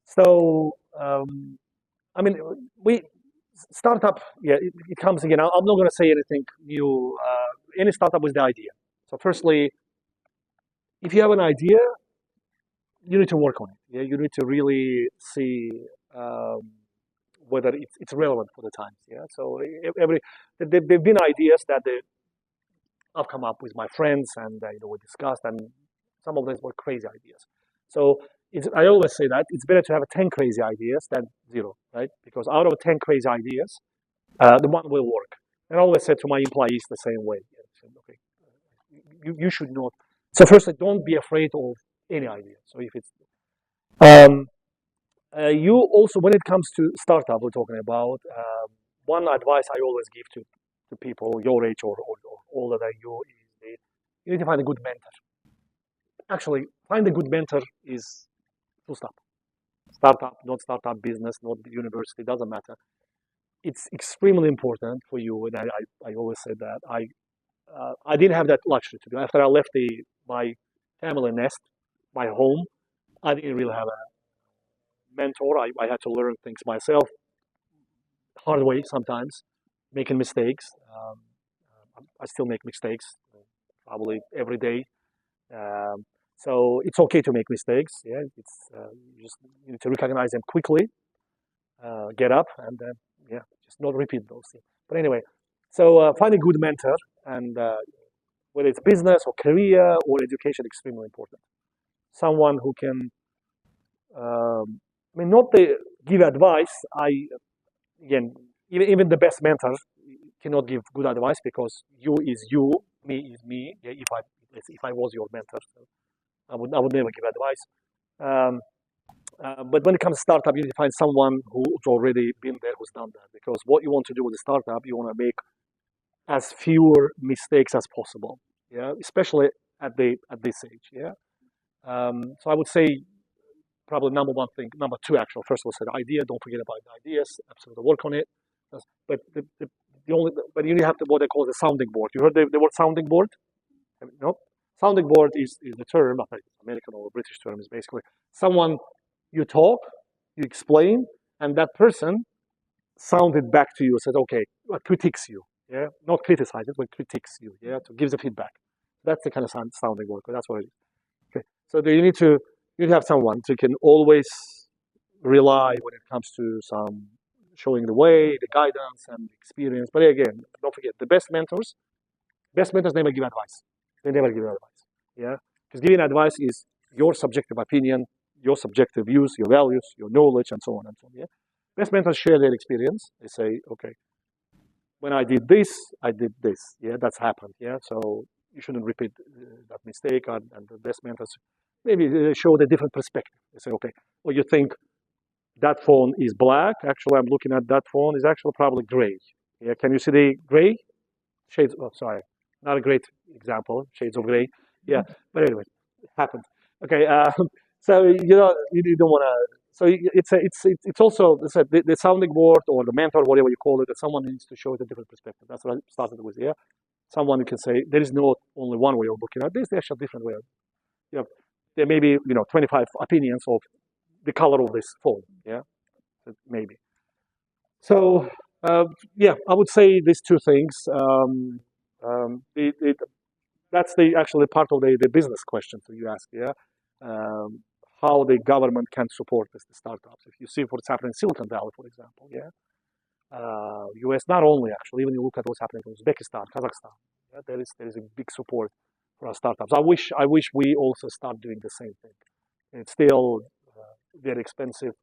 so I mean, we startup. Yeah, it comes again. I'm not going to say anything new. Any startup with the idea. So firstly, if you have an idea, you need to work on it. Yeah, you need to really see whether it's relevant for the times. Yeah, so there've been ideas that I've come up with my friends, and we discussed, and some of them were crazy ideas. So I always say that it's better to have 10 crazy ideas than zero, right? Because out of 10 crazy ideas, the one will work. And I always say to my employees the same way. Yeah, I said, okay, you should not. So firstly, don't be afraid of any idea. So if it's um, you also, when it comes to startup, we're talking about one advice I always give to people your age or older than you is you need to find a good mentor. Actually, find a good mentor is full stop. Startup, not startup, business, not university, doesn't matter. It's extremely important for you, and I always say that I didn't have that luxury to do. After I left my family nest, my home, I didn't really have a mentor. I had to learn things myself, hard way sometimes, making mistakes. I still make mistakes, probably every day. So it's okay to make mistakes. Yeah, you need to recognize them quickly, get up, and yeah, just not repeat those things. But anyway, so find a good mentor, and whether it's business or career or education, extremely important. Someone who can, I mean, not the give advice. Again, even the best mentors cannot give good advice because you is you, me is me. Yeah, if I was your mentor, so I would never give advice. Um, but when it comes to startup, you need to find someone who's already been there, who's done that. Because what you want to do with a startup, you want to make as fewer mistakes as possible. Yeah, especially at this age. Yeah. So I would say probably number one thing, number two actually. First of all, said idea. Don't forget about the ideas. Absolutely work on it. But but you have what they call the sounding board. You heard the word sounding board? No. Sounding board is the term. I think it's American or British term is basically someone you talk, you explain, and that person sounded back to you, says, okay, critiques you, yeah, not criticizes, but critiques you, yeah, to give the feedback. That's the kind of sounding board. That's what it is. Okay, so you need to have someone who can always rely when it comes to some showing the way, the guidance, and experience. But again, don't forget the best mentors. Best mentors never give advice. They never give advice. Yeah, because giving advice is your subjective opinion, your subjective views, your values, your knowledge, and so on and so on. Yeah, best mentors share their experience. They say, okay, when I did this, I did this. Yeah, that's happened. Yeah, so you shouldn't repeat that mistake. And the best mentors maybe they show the different perspective. They say, okay, well, you think that phone is black. Actually, I'm looking at that phone is actually probably gray. Yeah, can you see the gray shades? Oh, sorry, not a great example, shades of gray. Yeah, but anyway, it happened. Okay, so you don't want to. So it's also the sounding board or the mentor, whatever you call it, that someone needs to show it a different perspective. That's what I started with. Yeah, someone who can say there is no only one way of looking at this. There's actually a different way. There may be 25 opinions of the color of this phone. Yeah, maybe. So yeah, I would say these two things. That's actually part of the business question that you asked. Yeah, how the government can support the startups. If you see what's happening in Silicon Valley, for example. Yeah, U.S. not only actually, even you look at what's happening in Uzbekistan, Kazakhstan. Yeah, there is a big support for our startups. I wish we also start doing the same thing. It's still very expensive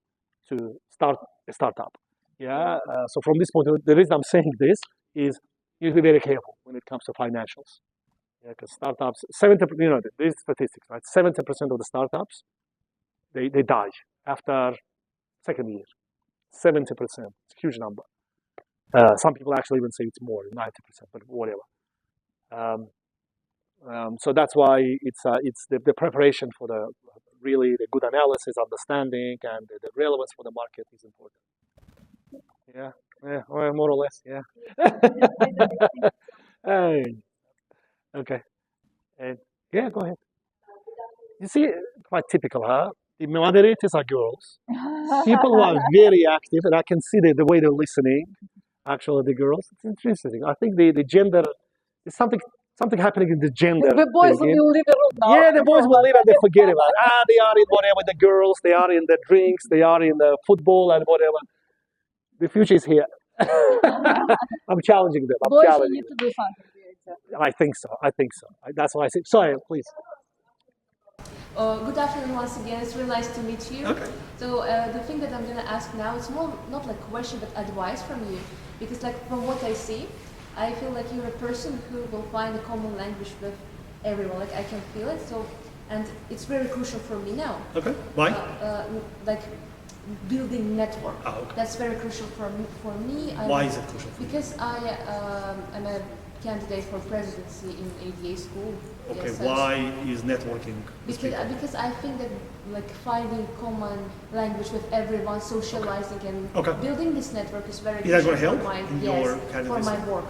to start a startup. Yeah. So from this point, the reason I'm saying this is you have to be very careful when it comes to financials. Yeah, because startups, 70, these statistics, right? 70% of the startups they die after second year. 70%. It's a huge number. Some people actually even say it's more, 90%, but whatever. So that's why it's the preparation for the good analysis, understanding, and the relevance for the market is important. Yeah, or more or less, yeah. Hey, okay, and yeah, go ahead. You see, quite typical, huh? The moderators are girls. People who are very active, and I can see the way they're listening. Actually, the girls. It's interesting. I think the gender is something happening in the gender. The boys thing, will leave the room now. Yeah, the boys will leave and they forget about it. They are in whatever, the girls, they are in the drinks, they are in the football and whatever. The future is here. I'm challenging them. I'm Boys, you challenging need to do something here. Exactly. them. I think so. That's why I say, sorry, please. Good afternoon once again. It's really nice to meet you. Okay. So the thing that I'm gonna ask now is more not like question but advice from you, because like from what I see, I feel like you're a person who will find a common language with everyone. Like I can feel it. So and it's very crucial for me now. Okay. Why? Like building network. Okay. That's very crucial for me. Why is it crucial? Because I'm a candidate for presidency in ADA school. Okay, yes, why is networking? Because I think that like finding common language with everyone, socializing and building this network is very crucial. Is that going to help your candidacy? For my work,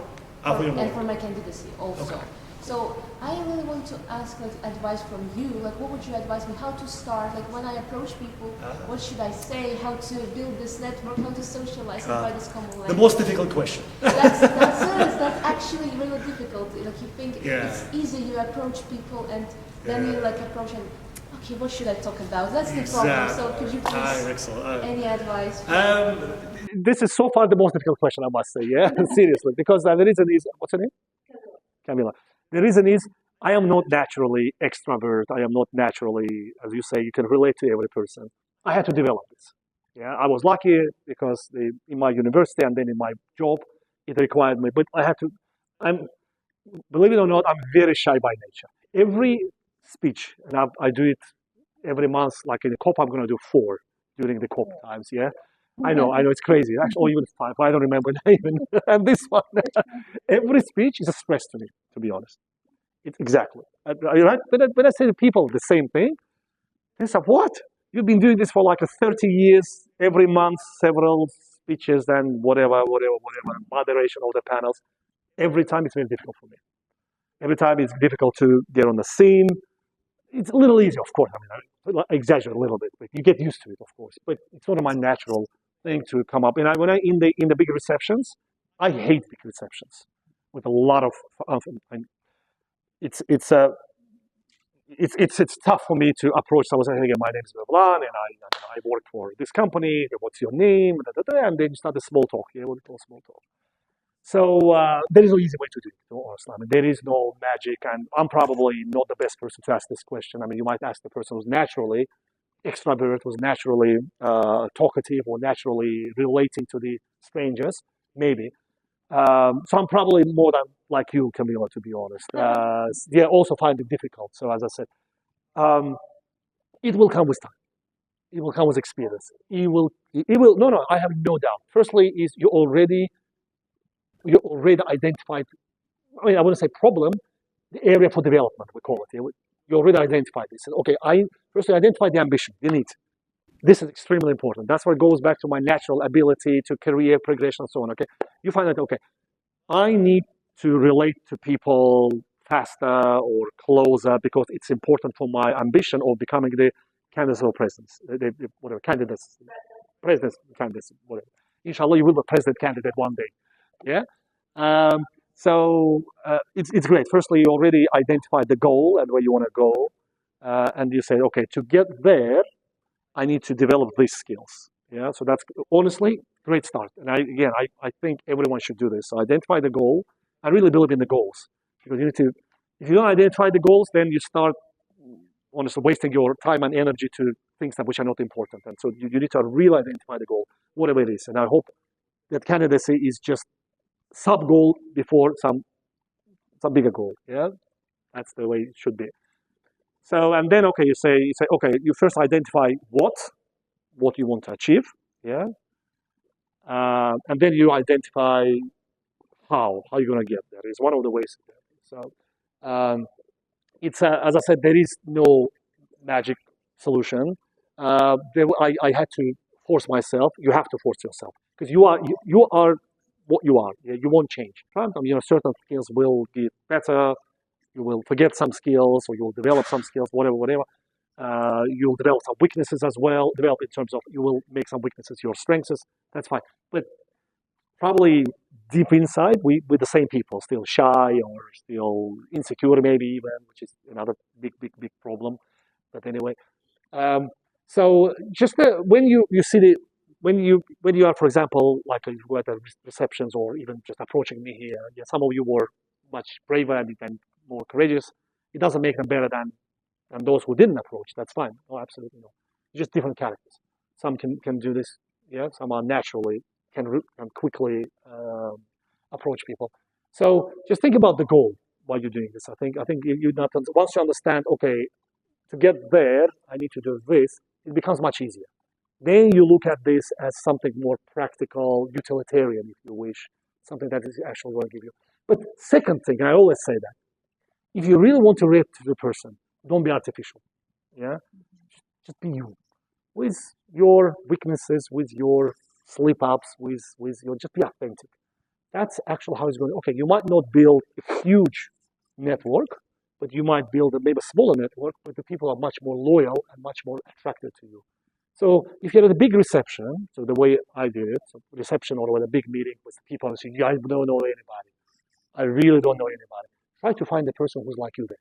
and for my candidacy also. Okay. So I really want to ask like advice from you. Like, what would you advise me? How to start? Like, when I approach people, what should I say? How to build this network? How to socialize and find this common language? The most difficult question. That's actually really difficult. Like, you think it's easy. You approach people and then you like approach and okay, what should I talk about? That's the problem. So could you please any advice? This is so far the most difficult question, I must say. Yeah, seriously, because the reason is what's her name? Camila. The reason is I am not naturally extrovert. I am not naturally, as you say, you can relate to every person. I had to develop this. Yeah, I was lucky because in my university and then in my job, it required me. But I had to. Believe it or not, I'm very shy by nature. Every speech, and I do it every month. Like in the COP, I'm going to do 4 during the COP times. Yeah. I know, it's crazy. Actually, or even 5. I don't remember even. And this one, every speech is a stress to me, to be honest. Exactly. Right? When I say to people the same thing, they say, "What? You've been doing this for like 30 years, every month, several speeches and whatever, moderation of the panels. Every time it's very difficult for me. Every time it's difficult to get on the scene. It's a little easier, of course. I mean, I exaggerate a little bit, but you get used to it, of course. But it's sort of my natural thing to come up. And when I in the big receptions, I hate big receptions with a lot of. It's tough for me to approach someone saying, "Hey, my name is Movlan, and I work for this company. What's your name?" And then you start the small talk. Yeah, what we call small talk. So there is no easy way to do it, honestly. I mean, there is no magic, and I'm probably not the best person to ask this question. I mean, you might ask the person who's naturally extrovert, who's naturally talkative, or naturally relating to the strangers, maybe. So I'm probably more than like you, Camila, to be honest. Yeah, also find it difficult. So as I said, it will come with time. It will come with experience. It will. No, I have no doubt. Firstly, is you already identified I mean, I wouldn't say problem, the area for development, we call it. You already identified this. Okay, first I identify the ambition, the need. This is extremely important. That's where it goes back to my natural ability to career progression and so on. Okay, you find that, okay, I need to relate to people faster or closer because it's important for my ambition of becoming the candidate for president, whatever candidates, president candidates, whatever. Inshallah, you will be president candidate one day. Yeah. So it's great. Firstly, you already identified the goal and where you want to go, and you say, okay, to get there, I need to develop these skills. Yeah, so that's honestly great start. And I think everyone should do this. So identify the goal. I really believe in the goals because you need to. If you don't identify the goals, then you start honestly wasting your time and energy to things that which are not important. And so you need to really identify the goal, whatever it is. And I hope that candidacy is just sub goal before some bigger goal. Yeah, that's the way it should be. So and then okay, you say okay, you first identify what you want to achieve, yeah, and then you identify how you're going to get there. Is one of the ways. So it's as I said, there is no magic solution. I had to force myself. You have to force yourself because you are what you are. Yeah, you won't change. Right? I mean, certain skills will be better. You will forget some skills, or you'll develop some skills, whatever. You'll develop some weaknesses as well. Develop in terms of you will make some weaknesses your strengths. That's fine. But probably deep inside, we're the same people, still shy or still insecure, maybe even, which is another big problem. But anyway, so just when you see when you are, for example, like you were at the receptions or even just approaching me here, yeah, some of you were much braver and more courageous. It doesn't make them better than those who didn't approach. That's fine. Oh, absolutely no. Just different characters. Some can do this. Yeah. Some are naturally can quickly approach people. So just think about the goal while you're doing this. I think you not once you understand. Okay, to get there, I need to do this. It becomes much easier. Then you look at this as something more practical, utilitarian, if you wish, something that is actually going to give you. But second thing, and I always say that, if you really want to relate to the person, don't be artificial. Yeah, just be you, with your weaknesses, with your slip ups, with your just be authentic. That's actually how it's going. Okay, you might not build a huge network, but you might build maybe a smaller network, but the people are much more loyal and much more attracted to you. So if you're at a big reception, so the way I did it, so reception or at a big meeting with people and say, yeah, I don't know anybody. I really don't know anybody. Try to find the person who's like you there.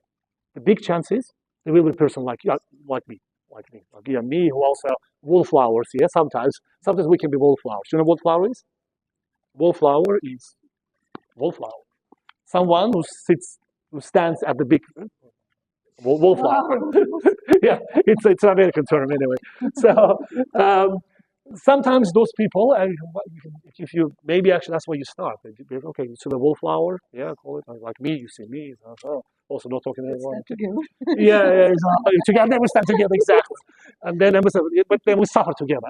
The big chances there will be a person like you, like me, like you and me, who also wallflowers. Yeah, sometimes we can be wallflowers. You know what flower is? Wallflower is wallflower. Someone who stands at the big wallflower. Yeah, it's an American term anyway. So sometimes those people, if you maybe actually that's where you start. Okay, you see the wallflower, yeah, call it like me. You see me. Also not talking to anyone. Yeah, exactly. Together we stand together exactly, and then but then we suffer together.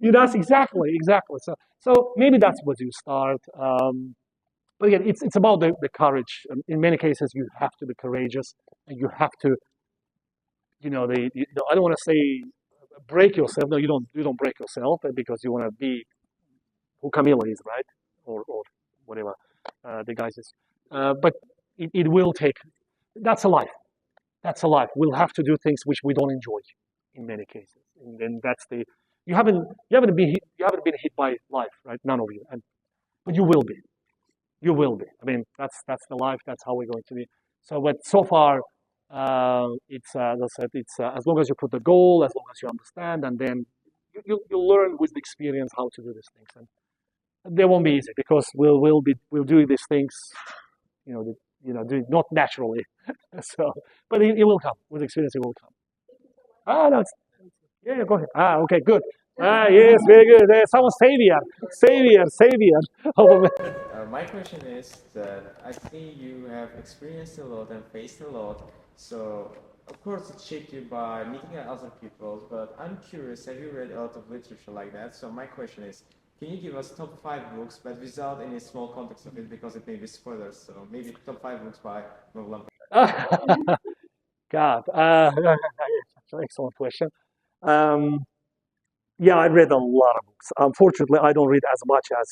That's exactly. So maybe that's what you start. But again, it's about the courage. In many cases, you have to be courageous, and you have to, I don't want to say break yourself. No, you don't break yourself because you want to be who Camila is, right? Or whatever the guys is. But it will take. That's a life. That's a life. We'll have to do things which we don't enjoy in many cases, and then that's the. You haven't been hit by life, right? None of you, but you will be. You will be. I mean, that's the life. That's how we're going to be. So, but so far, it's as I said, it's as long as you put the goal, as long as you understand, and then you learn with the experience how to do these things, and they won't be easy because we'll do these things, do it not naturally. So, but it will come with experience. It will come. No, yeah, go ahead. Okay, good. Yes, very good. Someone savior. My question is that I think you have experienced a lot and faced a lot. So, of course, it shaped you by meeting other people. But I'm curious, have you read a lot of literature like that? So, my question is, can you give us top 5 books, but without any small context of it, because it may be spoilers. So maybe top 5 books by Movlan. God, that's an excellent question. Um, yeah, I read a lot of books. Unfortunately, I don't read as much as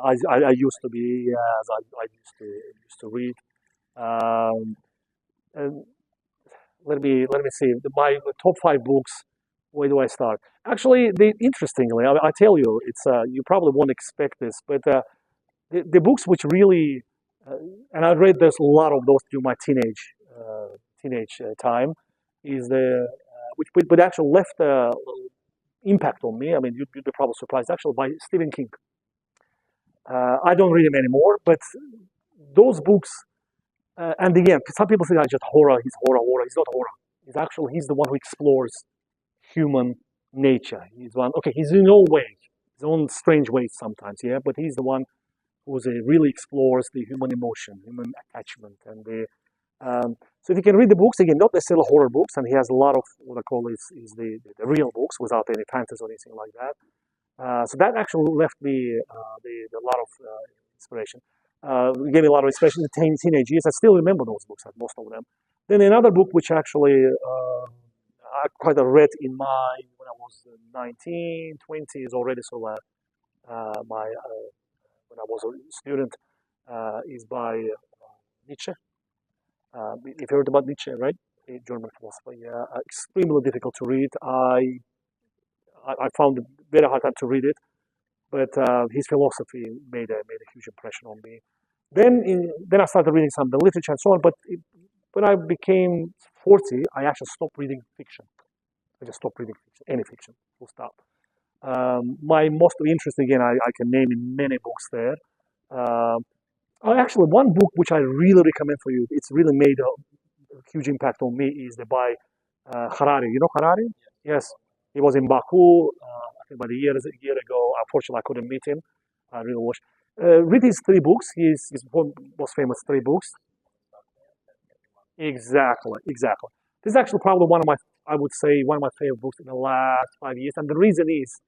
I used to be, as I used to read. Um, and let me see. My top 5 books. Where do I start? Actually, interestingly, I tell you, it's you probably won't expect this, but the books which really, uh, and I read there's a lot of those during my teenage time, is the which but actually left a impact on me. I mean, you'd be probably surprised. Actually, by Stephen King. I don't read him anymore, but those books. And again, some people say, "I just horror." He's horror. He's not horror. He's the one who explores human nature. He's one. Okay, he's in own way, his own strange ways sometimes. Yeah, but he's the one who really explores the human emotion, human attachment, and the. So if you can read the books again, not necessarily horror books, and he has a lot of what I call is the real books without any fantasy or anything like that. So that actually left me a lot of inspiration. Gave me a lot of inspiration in the teenage years. I still remember those books, most of them. Then another book which actually I quite read in when I was 19, 20 is already so my when I was a student is by Nietzsche. You've heard about Nietzsche, right? A German philosopher. Yeah, extremely difficult to read. I found it very hard time to read it, but his philosophy made a huge impression on me. Then I started reading some of the literature and so on. But when I became 40, I actually stopped reading fiction. I just stopped reading fiction, any fiction, full stop. My most interest, again, I can name in many books there. Actually, one book which I really recommend for you, it's really made a huge impact on me, is the by Harari. You know Harari? Yes. He was in Baku, I think about a year ago. Unfortunately, I couldn't meet him. I really wish. Read his 3 books. His most famous 3 books. Exactly. This is actually probably I would say, one of my favorite books in the last 5 years. And the reason is,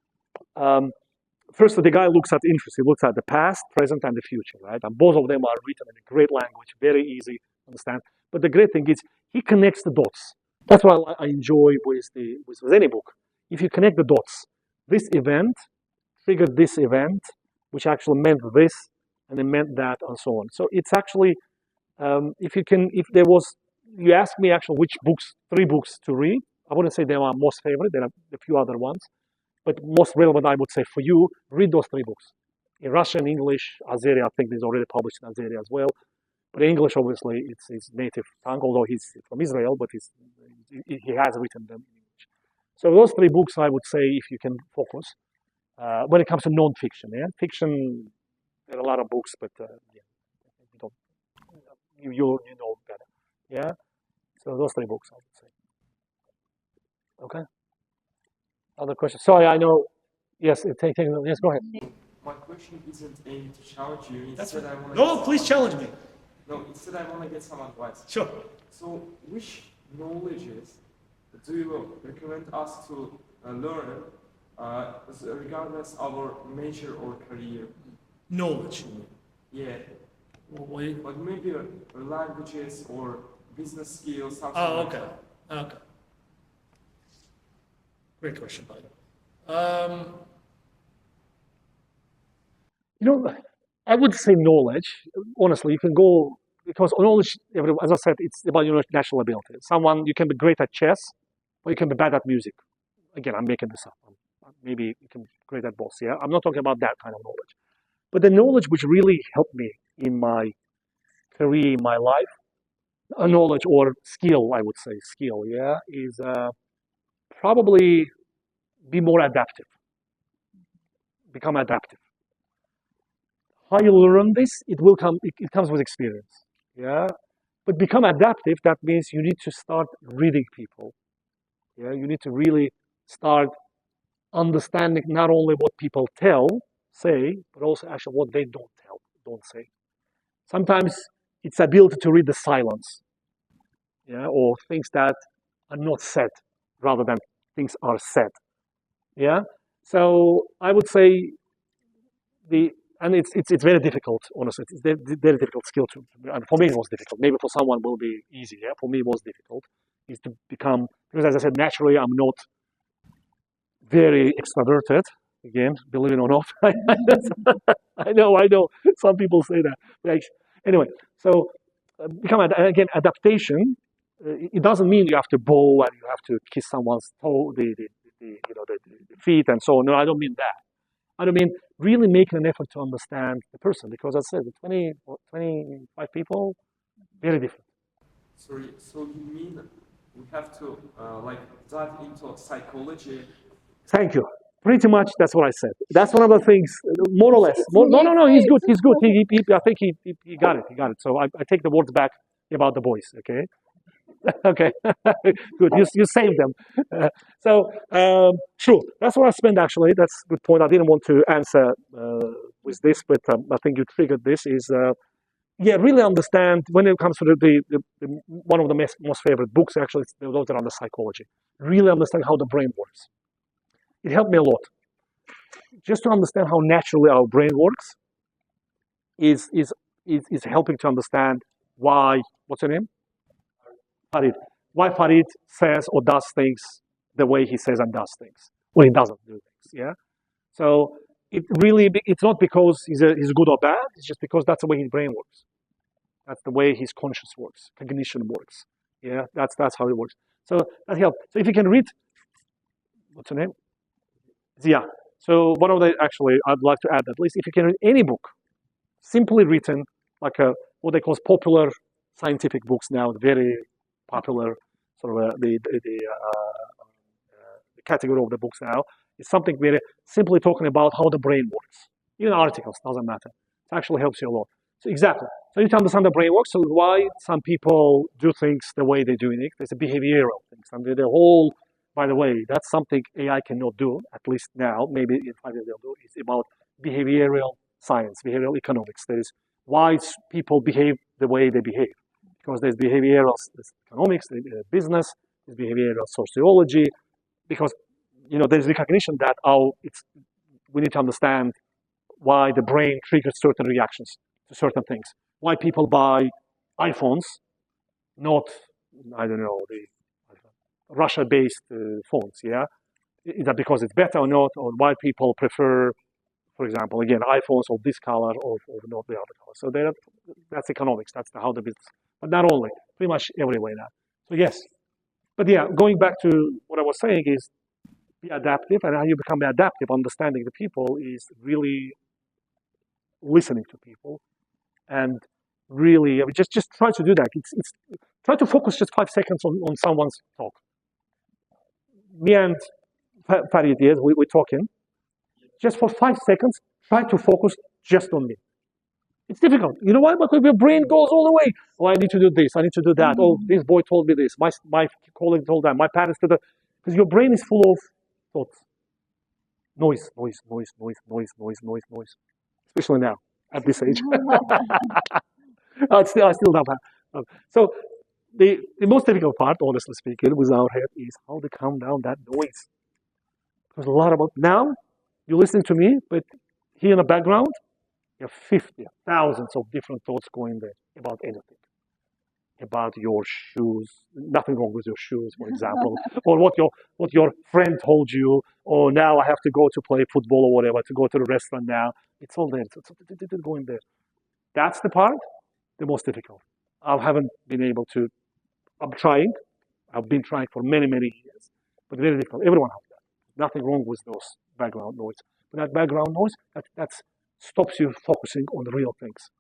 um, first, the guy looks at interest. He looks at the past, present, and the future, right? And both of them are written in a great language, very easy to understand. But the great thing is, he connects the dots. That's what I enjoy with any book. If you connect the dots, this event triggered this event, which actually meant this, and it meant that, and so on. So it's actually, if there was, you ask me actually which 3 books to read. I wouldn't say they are most favorite. There are a few other ones, but most relevant, I would say, for you, read those 3 books. In Russian, English, Azeri, I think it's already published in Azeri as well. But in English, obviously, it's his native tongue, although he's from Israel, but he has written them in English. So those 3 books, I would say, if you can focus, when it comes to non-fiction. Yeah, fiction, there are a lot of books, but yeah, you don't, you know better. Yeah, so those 3 books, I would say. Okay. Other questions? Sorry, I know. Yes, yes, go ahead. My question isn't aimed to challenge you. That's Instead, I want to No, please challenge me. No, instead, I want to get some advice. Sure. So, which knowledges do you recommend us to learn, regardless our major or career? Knowledge. Yeah, Wait. but maybe languages or business skills, something Oh, like okay. that. Okay. Great question, by the way. I would say knowledge. Honestly, you can go because knowledge, as I said, it's about your natural ability. You can be great at chess, or you can be bad at music. Again, I'm making this up. Maybe you can be great at both. Yeah, I'm not talking about that kind of knowledge, but the knowledge which really helped me in my career, in my life, a knowledge or skill, I would say, skill. Yeah, is probably be more adaptive. Become adaptive. How you learn this, it comes with experience. Yeah. But become adaptive, that means you need to start reading people. Yeah. You need to really start understanding not only what people say, but also actually what they don't say. Sometimes it's ability to read the silence, yeah, or things that are not said rather than things are said. Yeah. So I would say and it's very difficult, honestly. It's very difficult skill to, and for me it was difficult. Maybe for someone will be easy. Yeah, for me it was difficult. Is to become, because as I said, naturally I'm not very extroverted. Again, believe it or not, I know. Some people say that. Like, anyway, so become again adaptation. It doesn't mean you have to bow and you have to kiss someone's toe, the feet and so on. No, I don't mean that. I don't mean really making an effort to understand the person, because as I said, the 25 people, very different. Sorry, so you mean we have to like dive into psychology? Thank you. Pretty much that's what I said. That's one of the things, more or less. No, he's good. He's good. I think he got it. He got it. So I take the words back about the boys. Okay. Okay. Good. You saved them. True. That's what I spent actually. That's a good point. I didn't want to answer with this, but I think you triggered this. Is really understand when it comes to the one of the most favorite books actually. It's those that are on the psychology. Really understand how the brain works. It helped me a lot. Just to understand how naturally our brain works is helping to understand why, what's her name? Farid. Why Farid says or does things the way he says and does things, or he doesn't do things. Yeah. So it's not because he's good or bad. It's just because that's the way his brain works. That's the way his conscious works, cognition works. Yeah. That's how it works. So that helps. So if you can read, what's her name? Yeah. So one of the actually, I'd like to add at least if you can read any book, simply written like what they call popular scientific books now, very popular sort of the category of the books now is something very simply talking about how the brain works. Even articles doesn't matter. It actually helps you a lot. So exactly. So you need to understand the brain works. So why some people do things the way they do it. There's a behavioral things, and the whole. By the way, that's something AI cannot do, at least now, maybe in 5 years they'll do. It's about behavioral science, behavioral economics. There is why people behave the way they behave. Because there's behavioral economics, business, there's behavioral sociology, because there's recognition that we need to understand why the brain triggers certain reactions to certain things. Why people buy iPhones, not, I don't know, the Russia-based phones, yeah? Is that because it's better or not, or why people prefer, for example, again, iPhones of this color or not the other color. So that's economics, that's how the business, but not only, pretty much every way now. So yes, but yeah, going back to what I was saying is be adaptive, and how you become adaptive, understanding the people is really listening to people, and really, just try to do that. It's try to focus just 5 seconds on someone's talk. Me and Farid, yes, we're talking. Just for 5 seconds, try to focus just on me. It's difficult. You know why? Because your brain goes all the way. Oh, I need to do this. I need to do that. Oh, this boy told me this. My colleague told that. My parents did that. Because your brain is full of thoughts. Noise. Especially now, at this age. I still don't have. So the most difficult part, honestly speaking, with our head is how to calm down that noise. There's a lot about now. You're listening to me, but here in the background, you have 50, thousands of different thoughts going there about anything. About your shoes, nothing wrong with your shoes, for example, or what your friend told you, or now I have to go to play football or whatever, to go to the restaurant now. It's all there. It's going there. That's the part, the most difficult. I haven't been able to. I'm trying. I've been trying for many years, but very difficult. Everyone has that. Nothing wrong with those background noise, but that background noise that stops you focusing on the real things,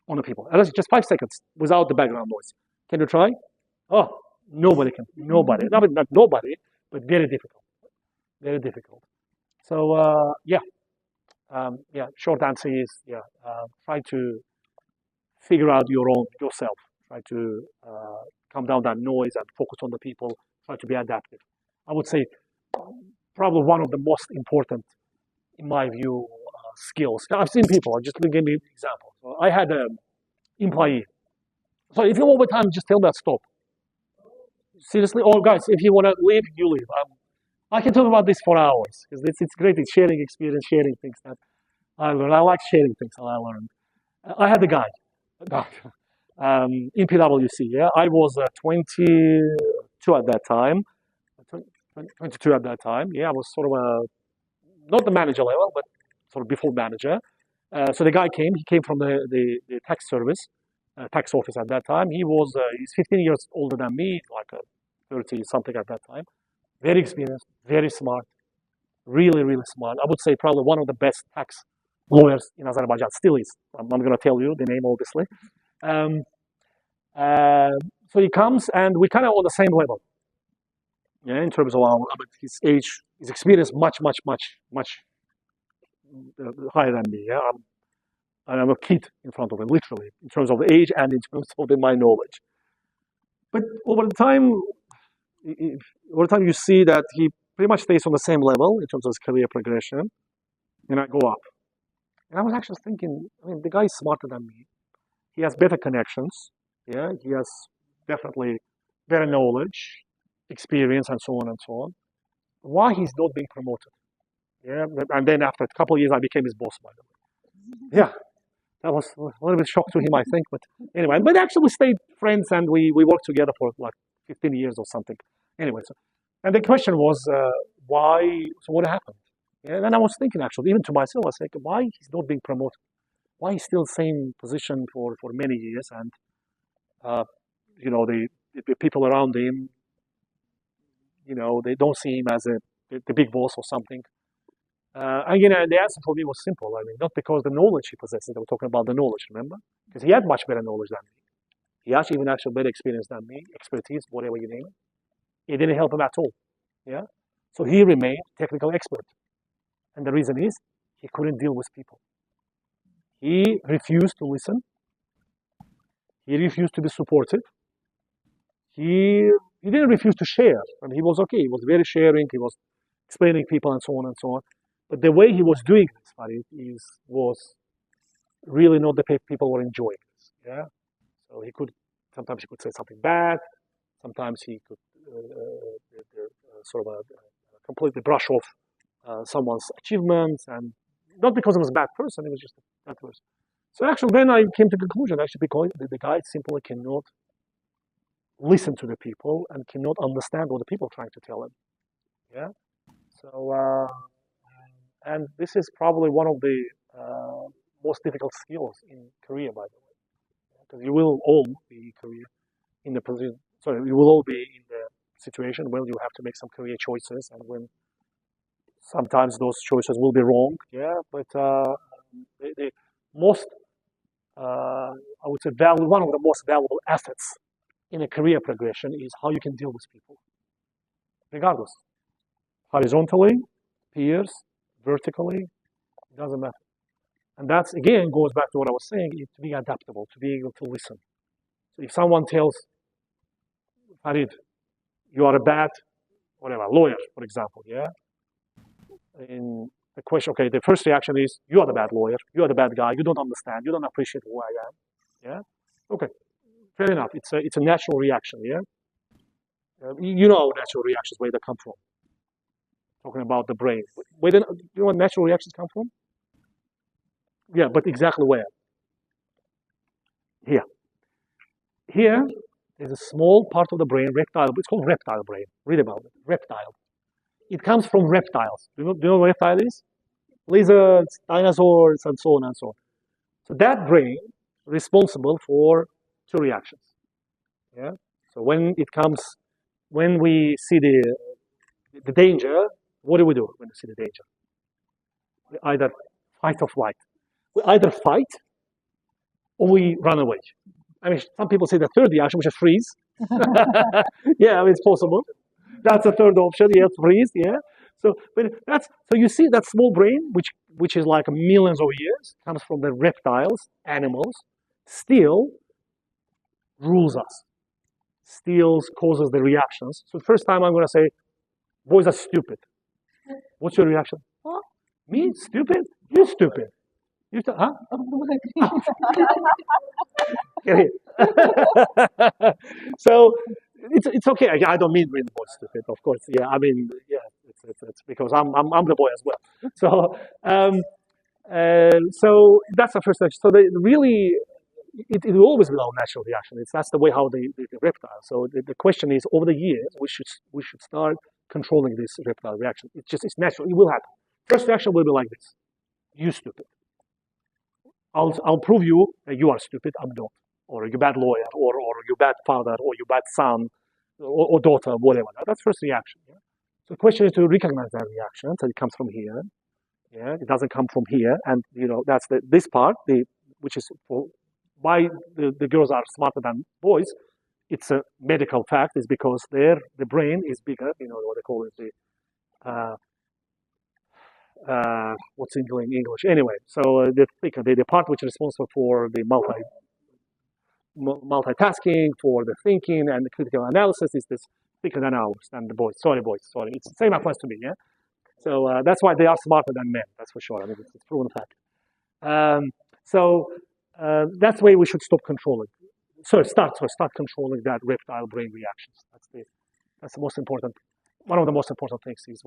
on the people. And that's just 5 seconds without the background noise. Can you try? Oh, nobody can. Nobody. Not nobody, but very difficult. Very difficult. So short answer is try to figure out yourself. Try to calm down that noise and focus on the people. Try to be adaptive. I would say probably one of the most important, in my view, skills. I've seen people. I'll just give me an example. So I had an employee. So if you over time, just tell me stop. Seriously, or guys, if you want to leave, you leave. I can talk about this for hours because it's great. It's sharing experience, sharing things. I learned. I like sharing things. I learned. I had a guy in PwC. Yeah, I was 22 at that time. 22 at that time. Yeah, I was sort of not the manager level, but sort of before manager. So the guy came. He came from the tax service, tax office at that time. He's 15 years older than me, like 30 something at that time. Very experienced, very smart, really, really smart. I would say probably one of the best tax lawyers in Azerbaijan. Still is. I'm not going to tell you the name, obviously. Um, uh, so he comes, and we kind of on the same level. Yeah, in terms of his age, his experience, much, much, much, much higher than me. Yeah, I'm a kid in front of him, literally, in terms of age and in terms of my knowledge. But over the time, you see that he pretty much stays on the same level in terms of his career progression, and I go up. And I was actually thinking, I mean, the guy is smarter than me. He has better connections. Yeah, he has definitely better knowledge, experience, and so on and so on. Why he's not being promoted? Yeah, and then after a couple of years, I became his boss, by the way. Yeah, that was a little bit shock to him, I think. But anyway, but actually we stayed friends and we worked together for like 15 years or something. Anyway, so, and the question was, why? So what happened? Yeah, and then I was thinking actually, even to myself, I was like, why he's not being promoted? Why he's still same position for many years? And uh, the people around him, they don't see him as the big boss or something. And the answer for me was simple. I mean, not because the knowledge he possesses. They were talking about the knowledge, remember? Because he had much better knowledge than me. He actually even actually better experience than me, expertise, whatever you name it. It didn't help him at all. Yeah. So he remained technical expert, and the reason is he couldn't deal with people. He refused to listen. He refused to be supportive. He didn't refuse to share. I mean, he was okay. He was very sharing. He was explaining people and so on and so on. But the way he was doing this, Farid, was really not the people were enjoying this. Yeah. So sometimes he could say something bad. Sometimes he could sort of completely brush off someone's achievements, and not because he was a bad person. He was just a bad person. So actually, then I came to the conclusion actually because the guy simply cannot listen to the people and cannot understand what the people are trying to tell him. Yeah. So and this is probably one of the most difficult skills in Korea, by the way, because you will all be career in the position. Sorry, you will all be in the situation where you have to make some career choices, and when sometimes those choices will be wrong. Yeah, but the most, I would say, one of the most valuable assets in a career progression is how you can deal with people, regardless, horizontally, peers, vertically, it doesn't matter. And that's again goes back to what I was saying: to be adaptable, to be able to listen. So if someone tells Farid, you are a bad, whatever, lawyer, for example, yeah. In the question, okay, the first reaction is you are the bad lawyer, you are the bad guy, you don't understand, you don't appreciate who I am, yeah. Okay, fair enough. It's a natural reaction, yeah. You know natural reactions where they come from. Talking about the brain, you know what natural reactions come from? Yeah, but exactly where? Here. Here is a small part of the brain, reptile. It's called reptile brain. Read about it. Reptile. It comes from reptiles. Do you know what reptile is? Lizards, dinosaurs, and so on and so on. So that brain is responsible for two reactions. Yeah. So when we see the danger, what do we do when we see the danger? We either fight or flight. We either fight or we run away. I mean, some people say the third reaction, which is freeze. Yeah, I mean, it's possible. That's a third option. Yeah, freeze. Yeah. So you see that small brain, which is like millions of years, comes from the reptiles, animals, still rules us, still causes the reactions. So first time I'm going to say, boys are stupid. What's your reaction? Huh? Me? Stupid? You stupid. Huh? So it's okay. I don't mean really boys stupid, of course. Yeah, I mean, yeah, it's because I'm the boy as well. So So that's the first reaction. So they really, it will always be our natural reaction. That's the way how the reptile. So the question is, over the years, we should start controlling this reptile reaction. It's natural. It will happen. First reaction will be like this: you stupid. I'll prove you that you are stupid. I'm not, or you bad lawyer, or you bad father, or you bad son, or daughter, whatever. That's first reaction. Yeah? So the question is to recognize that reaction. So it comes from here. Yeah, it doesn't come from here, and that's this part, which is why the girls are smarter than boys. It's a medical fact, is because the brain is bigger. What they call it, what's in English anyway. So the part which is responsible for the multitasking, for the thinking and the critical analysis is this thicker than ours, than the boys. Sorry, boys. Sorry, it's the same applies to me. Yeah. So that's why they are smarter than men. That's for sure. I mean, it's proven fact. That's why we should stop controlling. Start controlling that reptile brain reactions. That's the most important. One of the most important things is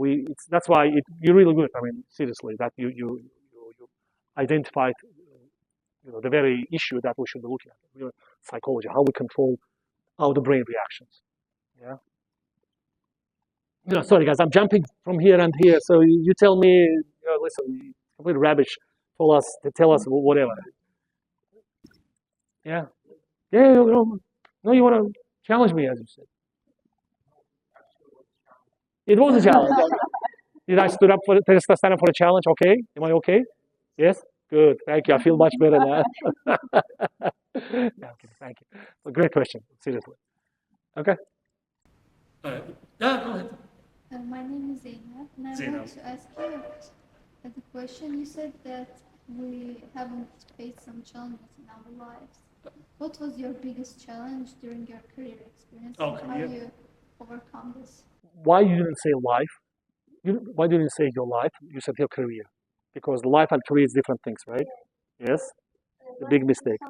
that's why you're really good. I mean, seriously, that you identified the very issue that we should be looking at. Psychology, how we control the brain reactions. Yeah. Sorry guys, I'm jumping from here and here. So you tell me, listen, complete rubbish. Tell us whatever. Yeah. Yeah. No, you want to challenge me, as you said. It was a challenge. Did I stand up for a challenge? Okay. Am I okay? Yes. Good. Thank you. I feel much better now. Yeah, okay, thank you. A great question. Seriously. Okay. Yeah. Go ahead. My name is Zeynep, and I Zeynep. want to ask you the question. You said that we haven't faced some challenges in our lives. What was your biggest challenge during your career experience? Okay, and how yeah. you overcome this? Why you didn't say life? Why didn't you say your life? You said your career. Because life and career is different things, right? Yes? The big mistake.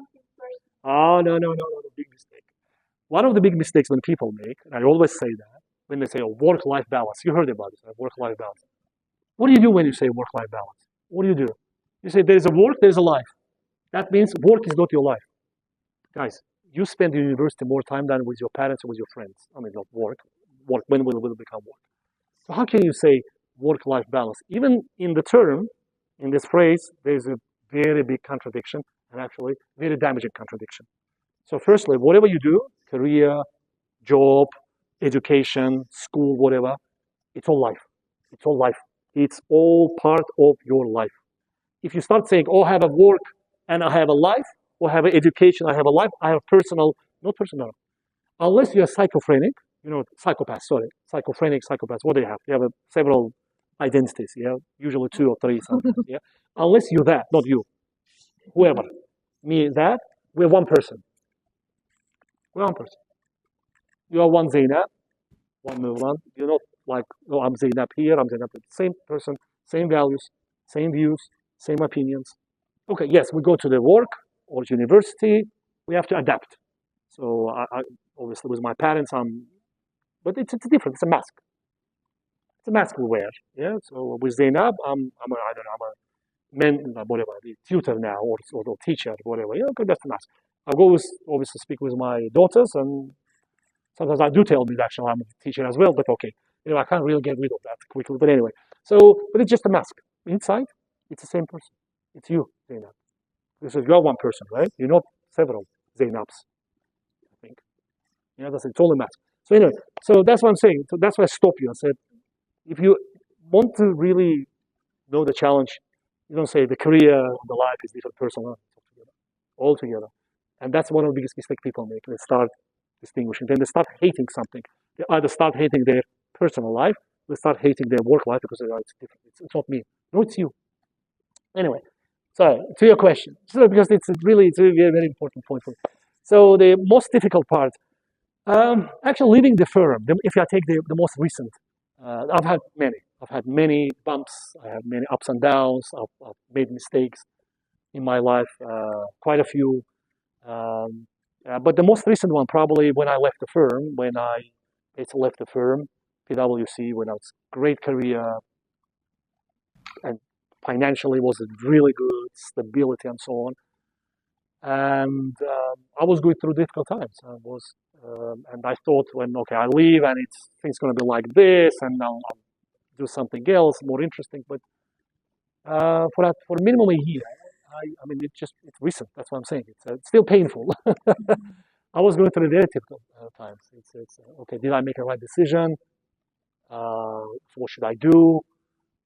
Oh, no, big mistake. One of the big mistakes when people make, and I always say that, when they say work-life balance. You heard about this, right? Work-life balance. What do you do when you say work-life balance? What do you do? You say there's a work, there's a life. That means work is not your life. Guys, you spend in university more time than with your parents or with your friends. I mean, not work. Work, when will it become work? So how can you say work-life balance? Even in the term, in this phrase, there's a very big contradiction, and actually very damaging contradiction. So firstly, whatever you do, career, job, education, school, whatever, it's all life. It's all life. It's all part of your life. If you start saying, oh, I have a work and I have a life, or I have an education, I have a life, I have personal, not personal. Unless you're schizophrenic, psychopaths, psychopaths, what do you have? You have several identities, yeah? Usually 2 or 3 sometimes, yeah? Unless you're that, not you. Whoever. Me, that, we're one person. We're one person. You are one Zainab, one Movlan. You're not like, oh, I'm Zainab here, I'm Zainab there. Same person, same values, same views, same opinions. Okay, yes, we go to the work or university, we have to adapt. So I obviously with my parents, but it's different. It's a mask. It's a mask we wear. Yeah. So with Zainab, I'm whatever, the tutor now or teacher, whatever. Yeah, okay, that's the mask. I go obviously speak with my daughters, and sometimes I do tell them actually I'm a teacher as well. But okay, I can't really get rid of that quickly. But anyway, but it's just a mask. Inside, it's the same person. It's you, Zainab. Because you're one person, right? You're not several Zainabs. I think. It's only mask. So anyway, so that's what I'm saying. So that's why I stopped you. I said, if you want to really know the challenge, you don't say the career, the life is different person, all together. And that's one of the biggest mistakes people make. They start distinguishing. Then they start hating something. They either start hating their personal life, they start hating their work life because it's different. It's not me. No, it's you. Anyway, so to your question, because it's a very, very important point for me. So the most difficult part, actually leaving the firm, if I take the most recent, I've had many. I've had many bumps. I have many ups and downs. I've made mistakes in my life, quite a few. But the most recent one, probably when I left the firm, when I basically left the firm, PwC, when I was great career, and financially was really good, stability and so on. And I was going through difficult times. And I thought okay, I leave and things going to be like this, and now I'll do something else more interesting. But for minimum a year, I mean, it's recent. That's what I'm saying. It's still painful. I was going through very difficult times. It's okay. Did I make a right decision? What should I do?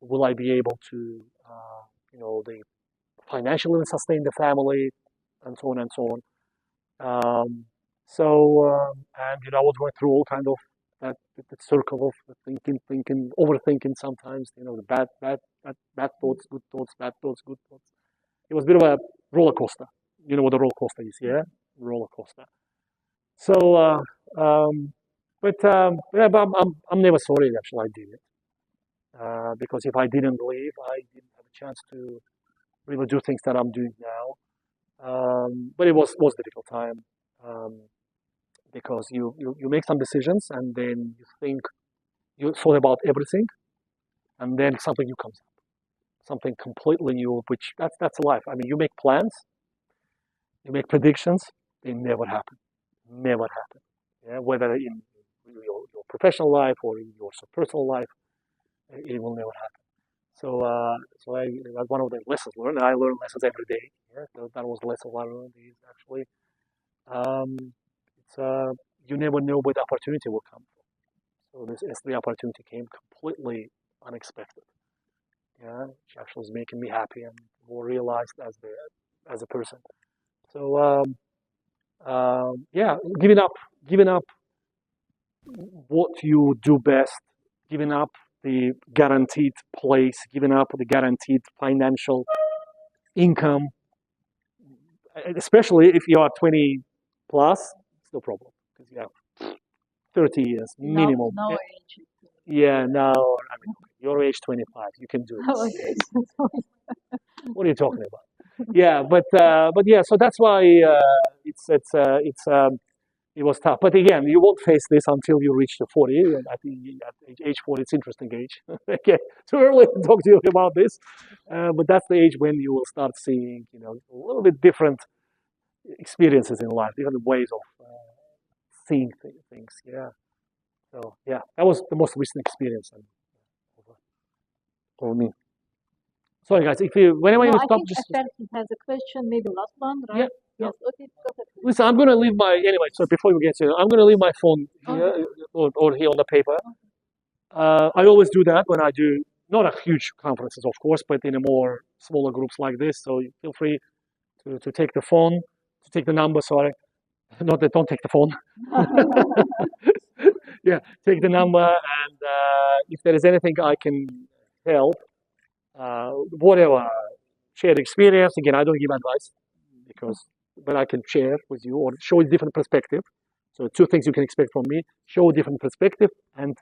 Will I be able to, the financially sustain the family, and so on and so on. And I was going through all kind of that circle of thinking, overthinking sometimes. The bad thoughts, good thoughts, bad thoughts, good thoughts. It was a bit of a roller coaster. You know what a roller coaster is, yeah? Roller coaster. So, but I'm never sorry. Actually, I did it because if I didn't leave, I didn't have a chance to really do things that I'm doing now. But it was a difficult time because you make some decisions and then you thought about everything, and then something new comes up, something completely new. Which that's life. I mean, you make plans, you make predictions, they never happen. Never happen. Yeah, whether in your professional life or in your personal life, it will never happen. So, that's one of the lessons learned. I learn lessons every day. Yeah, so that was the lesson I learned. Is actually, you never know where the opportunity will come from. So as the opportunity came completely unexpected. Yeah, which actually was making me happy and more realized as a person. So. Yeah, giving up what you do best, giving up the guaranteed place, giving up the guaranteed financial income, especially if you are 20 plus, it's no problem because you have 30 years minimum. No age. Yeah, now I mean your age 25, you can do it. What are you talking about? Yeah, but yeah, so that's why it was tough. But again, you won't face this until you reach the 40. And I think at age 40, it's an interesting age. Okay, too early to talk to you about this, but that's the age when you will start seeing, a little bit different experiences in life, different ways of seeing things. Yeah. So yeah, that was the most recent experience for me. Sorry, guys. Whenever No, you I stop, think just Asher has a question, maybe last one, yeah. right? Yes, okay, go ahead. Listen, I'm gonna leave anyway. So before you get to it, I'm gonna leave my phone here or here on the paper. I always do that when I do not a huge conferences, of course, but in a more smaller groups like this. So you feel free to take the phone, to take the number. Sorry, not that don't take the phone. Yeah, take the number, and if there is anything I can help, whatever, share experience. Again, I don't give advice but I can share with you or show a different perspective. So two things you can expect from me: show a different perspective and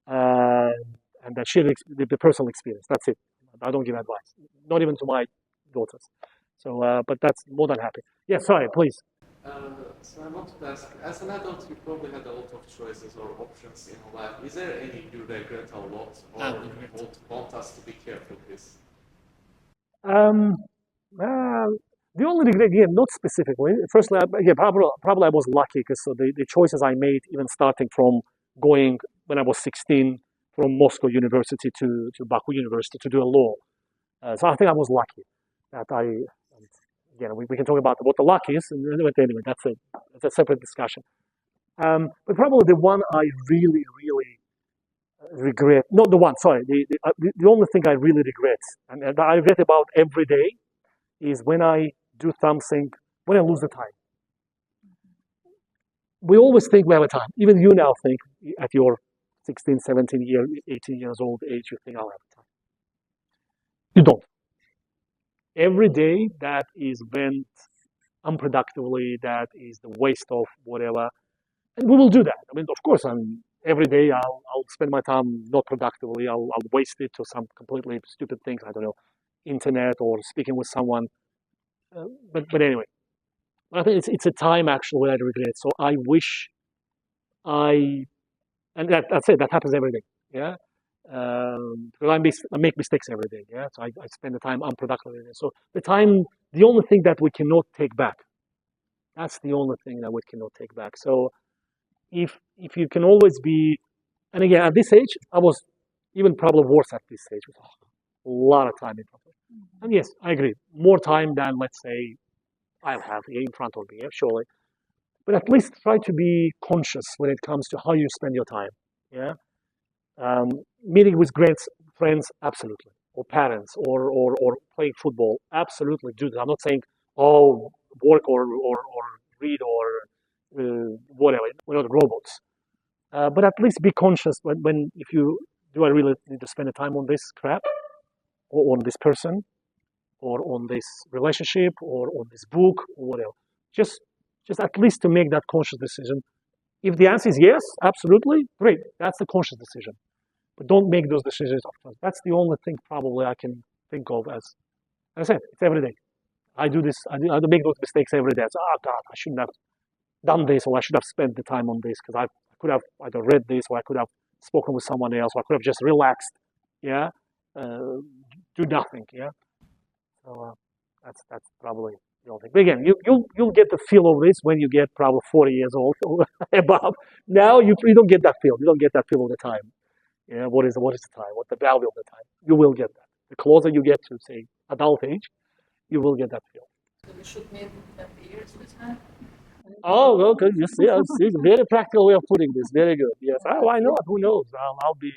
that share the personal experience. That's it. I don't give advice, not even to my daughters. So, but that's more than happy. Yeah, sorry, please. So I wanted to ask, as an adult, you probably had a lot of choices or options in life. Is there any you regret a lot or want us to be careful with? The only regret, again, not specifically. Firstly, probably I was lucky because the choices I made, even starting from going when I was 16 from Moscow University to Baku University to do a law. So I think I was lucky that again, we can talk about what the luck is, but anyway, that's a separate discussion. But probably the one I really, really regret, not the one, sorry, the only thing I really regret, and I regret about every day, is when I do something, when I lose the time. We always think we have a time. Even you now think at your 16, 17 18 years old age, you think I'll have time. You don't. Every day that is spent unproductively, that is the waste of whatever. And we will do that. I mean, of course, every day I'll spend my time not productively. I'll waste it to some completely stupid things. I don't know, internet or speaking with someone. But anyway, I think it's a time actually that I regret. So I wish and that's it. That happens every day. Yeah, Because I make mistakes every day. Yeah, so I spend the time unproductive every day. So the only thing that we cannot take back. That's the only thing that we cannot take back. So if you can always be, and again at this age, I was even probably worse at this stage with a lot of time in front of me. And yes, I agree, more time than let's say I'll have in front of me, yeah, surely. But at least try to be conscious when it comes to how you spend your time. Yeah, meeting with great friends, absolutely, or parents, or playing football, absolutely do that. I'm not saying work or read or whatever. We're not robots, but at least be conscious when if you do I really need to spend the time on this crap or on this person or on this relationship or on this book or whatever. Just at least to make that conscious decision. If the answer is yes, absolutely, great. That's the conscious decision. But don't make those decisions upfront. That's the only thing probably I can think of as I said, it's every day. I do this, I make those mistakes every day. It's, oh God, I shouldn't have done this or I should have spent the time on this because I could have either read this or I could have spoken with someone else or I could have just relaxed, yeah, do nothing, yeah. So that's probably the only thing. But again, you'll get the feel of this when you get probably 40 years old or above. Now you don't get that feel. You don't get that feel of the time. Yeah, what is the time? What the value of the time? You will get that. The closer you get to say adult age, you will get that feel. So we should meet at the years with her. Oh, okay. You see, it's a very practical way of putting this. Very good. Yes. Oh, why not? Who knows? I'll be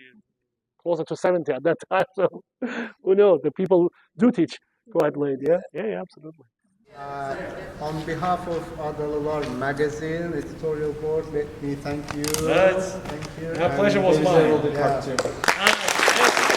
closer to 70 at that time. So who knows? The people do teach quite late. Yeah. Yeah, absolutely. On behalf of ADAlilar magazine editorial board, let me thank you. Right. Thank you. My pleasure was mine. Part two. Yes.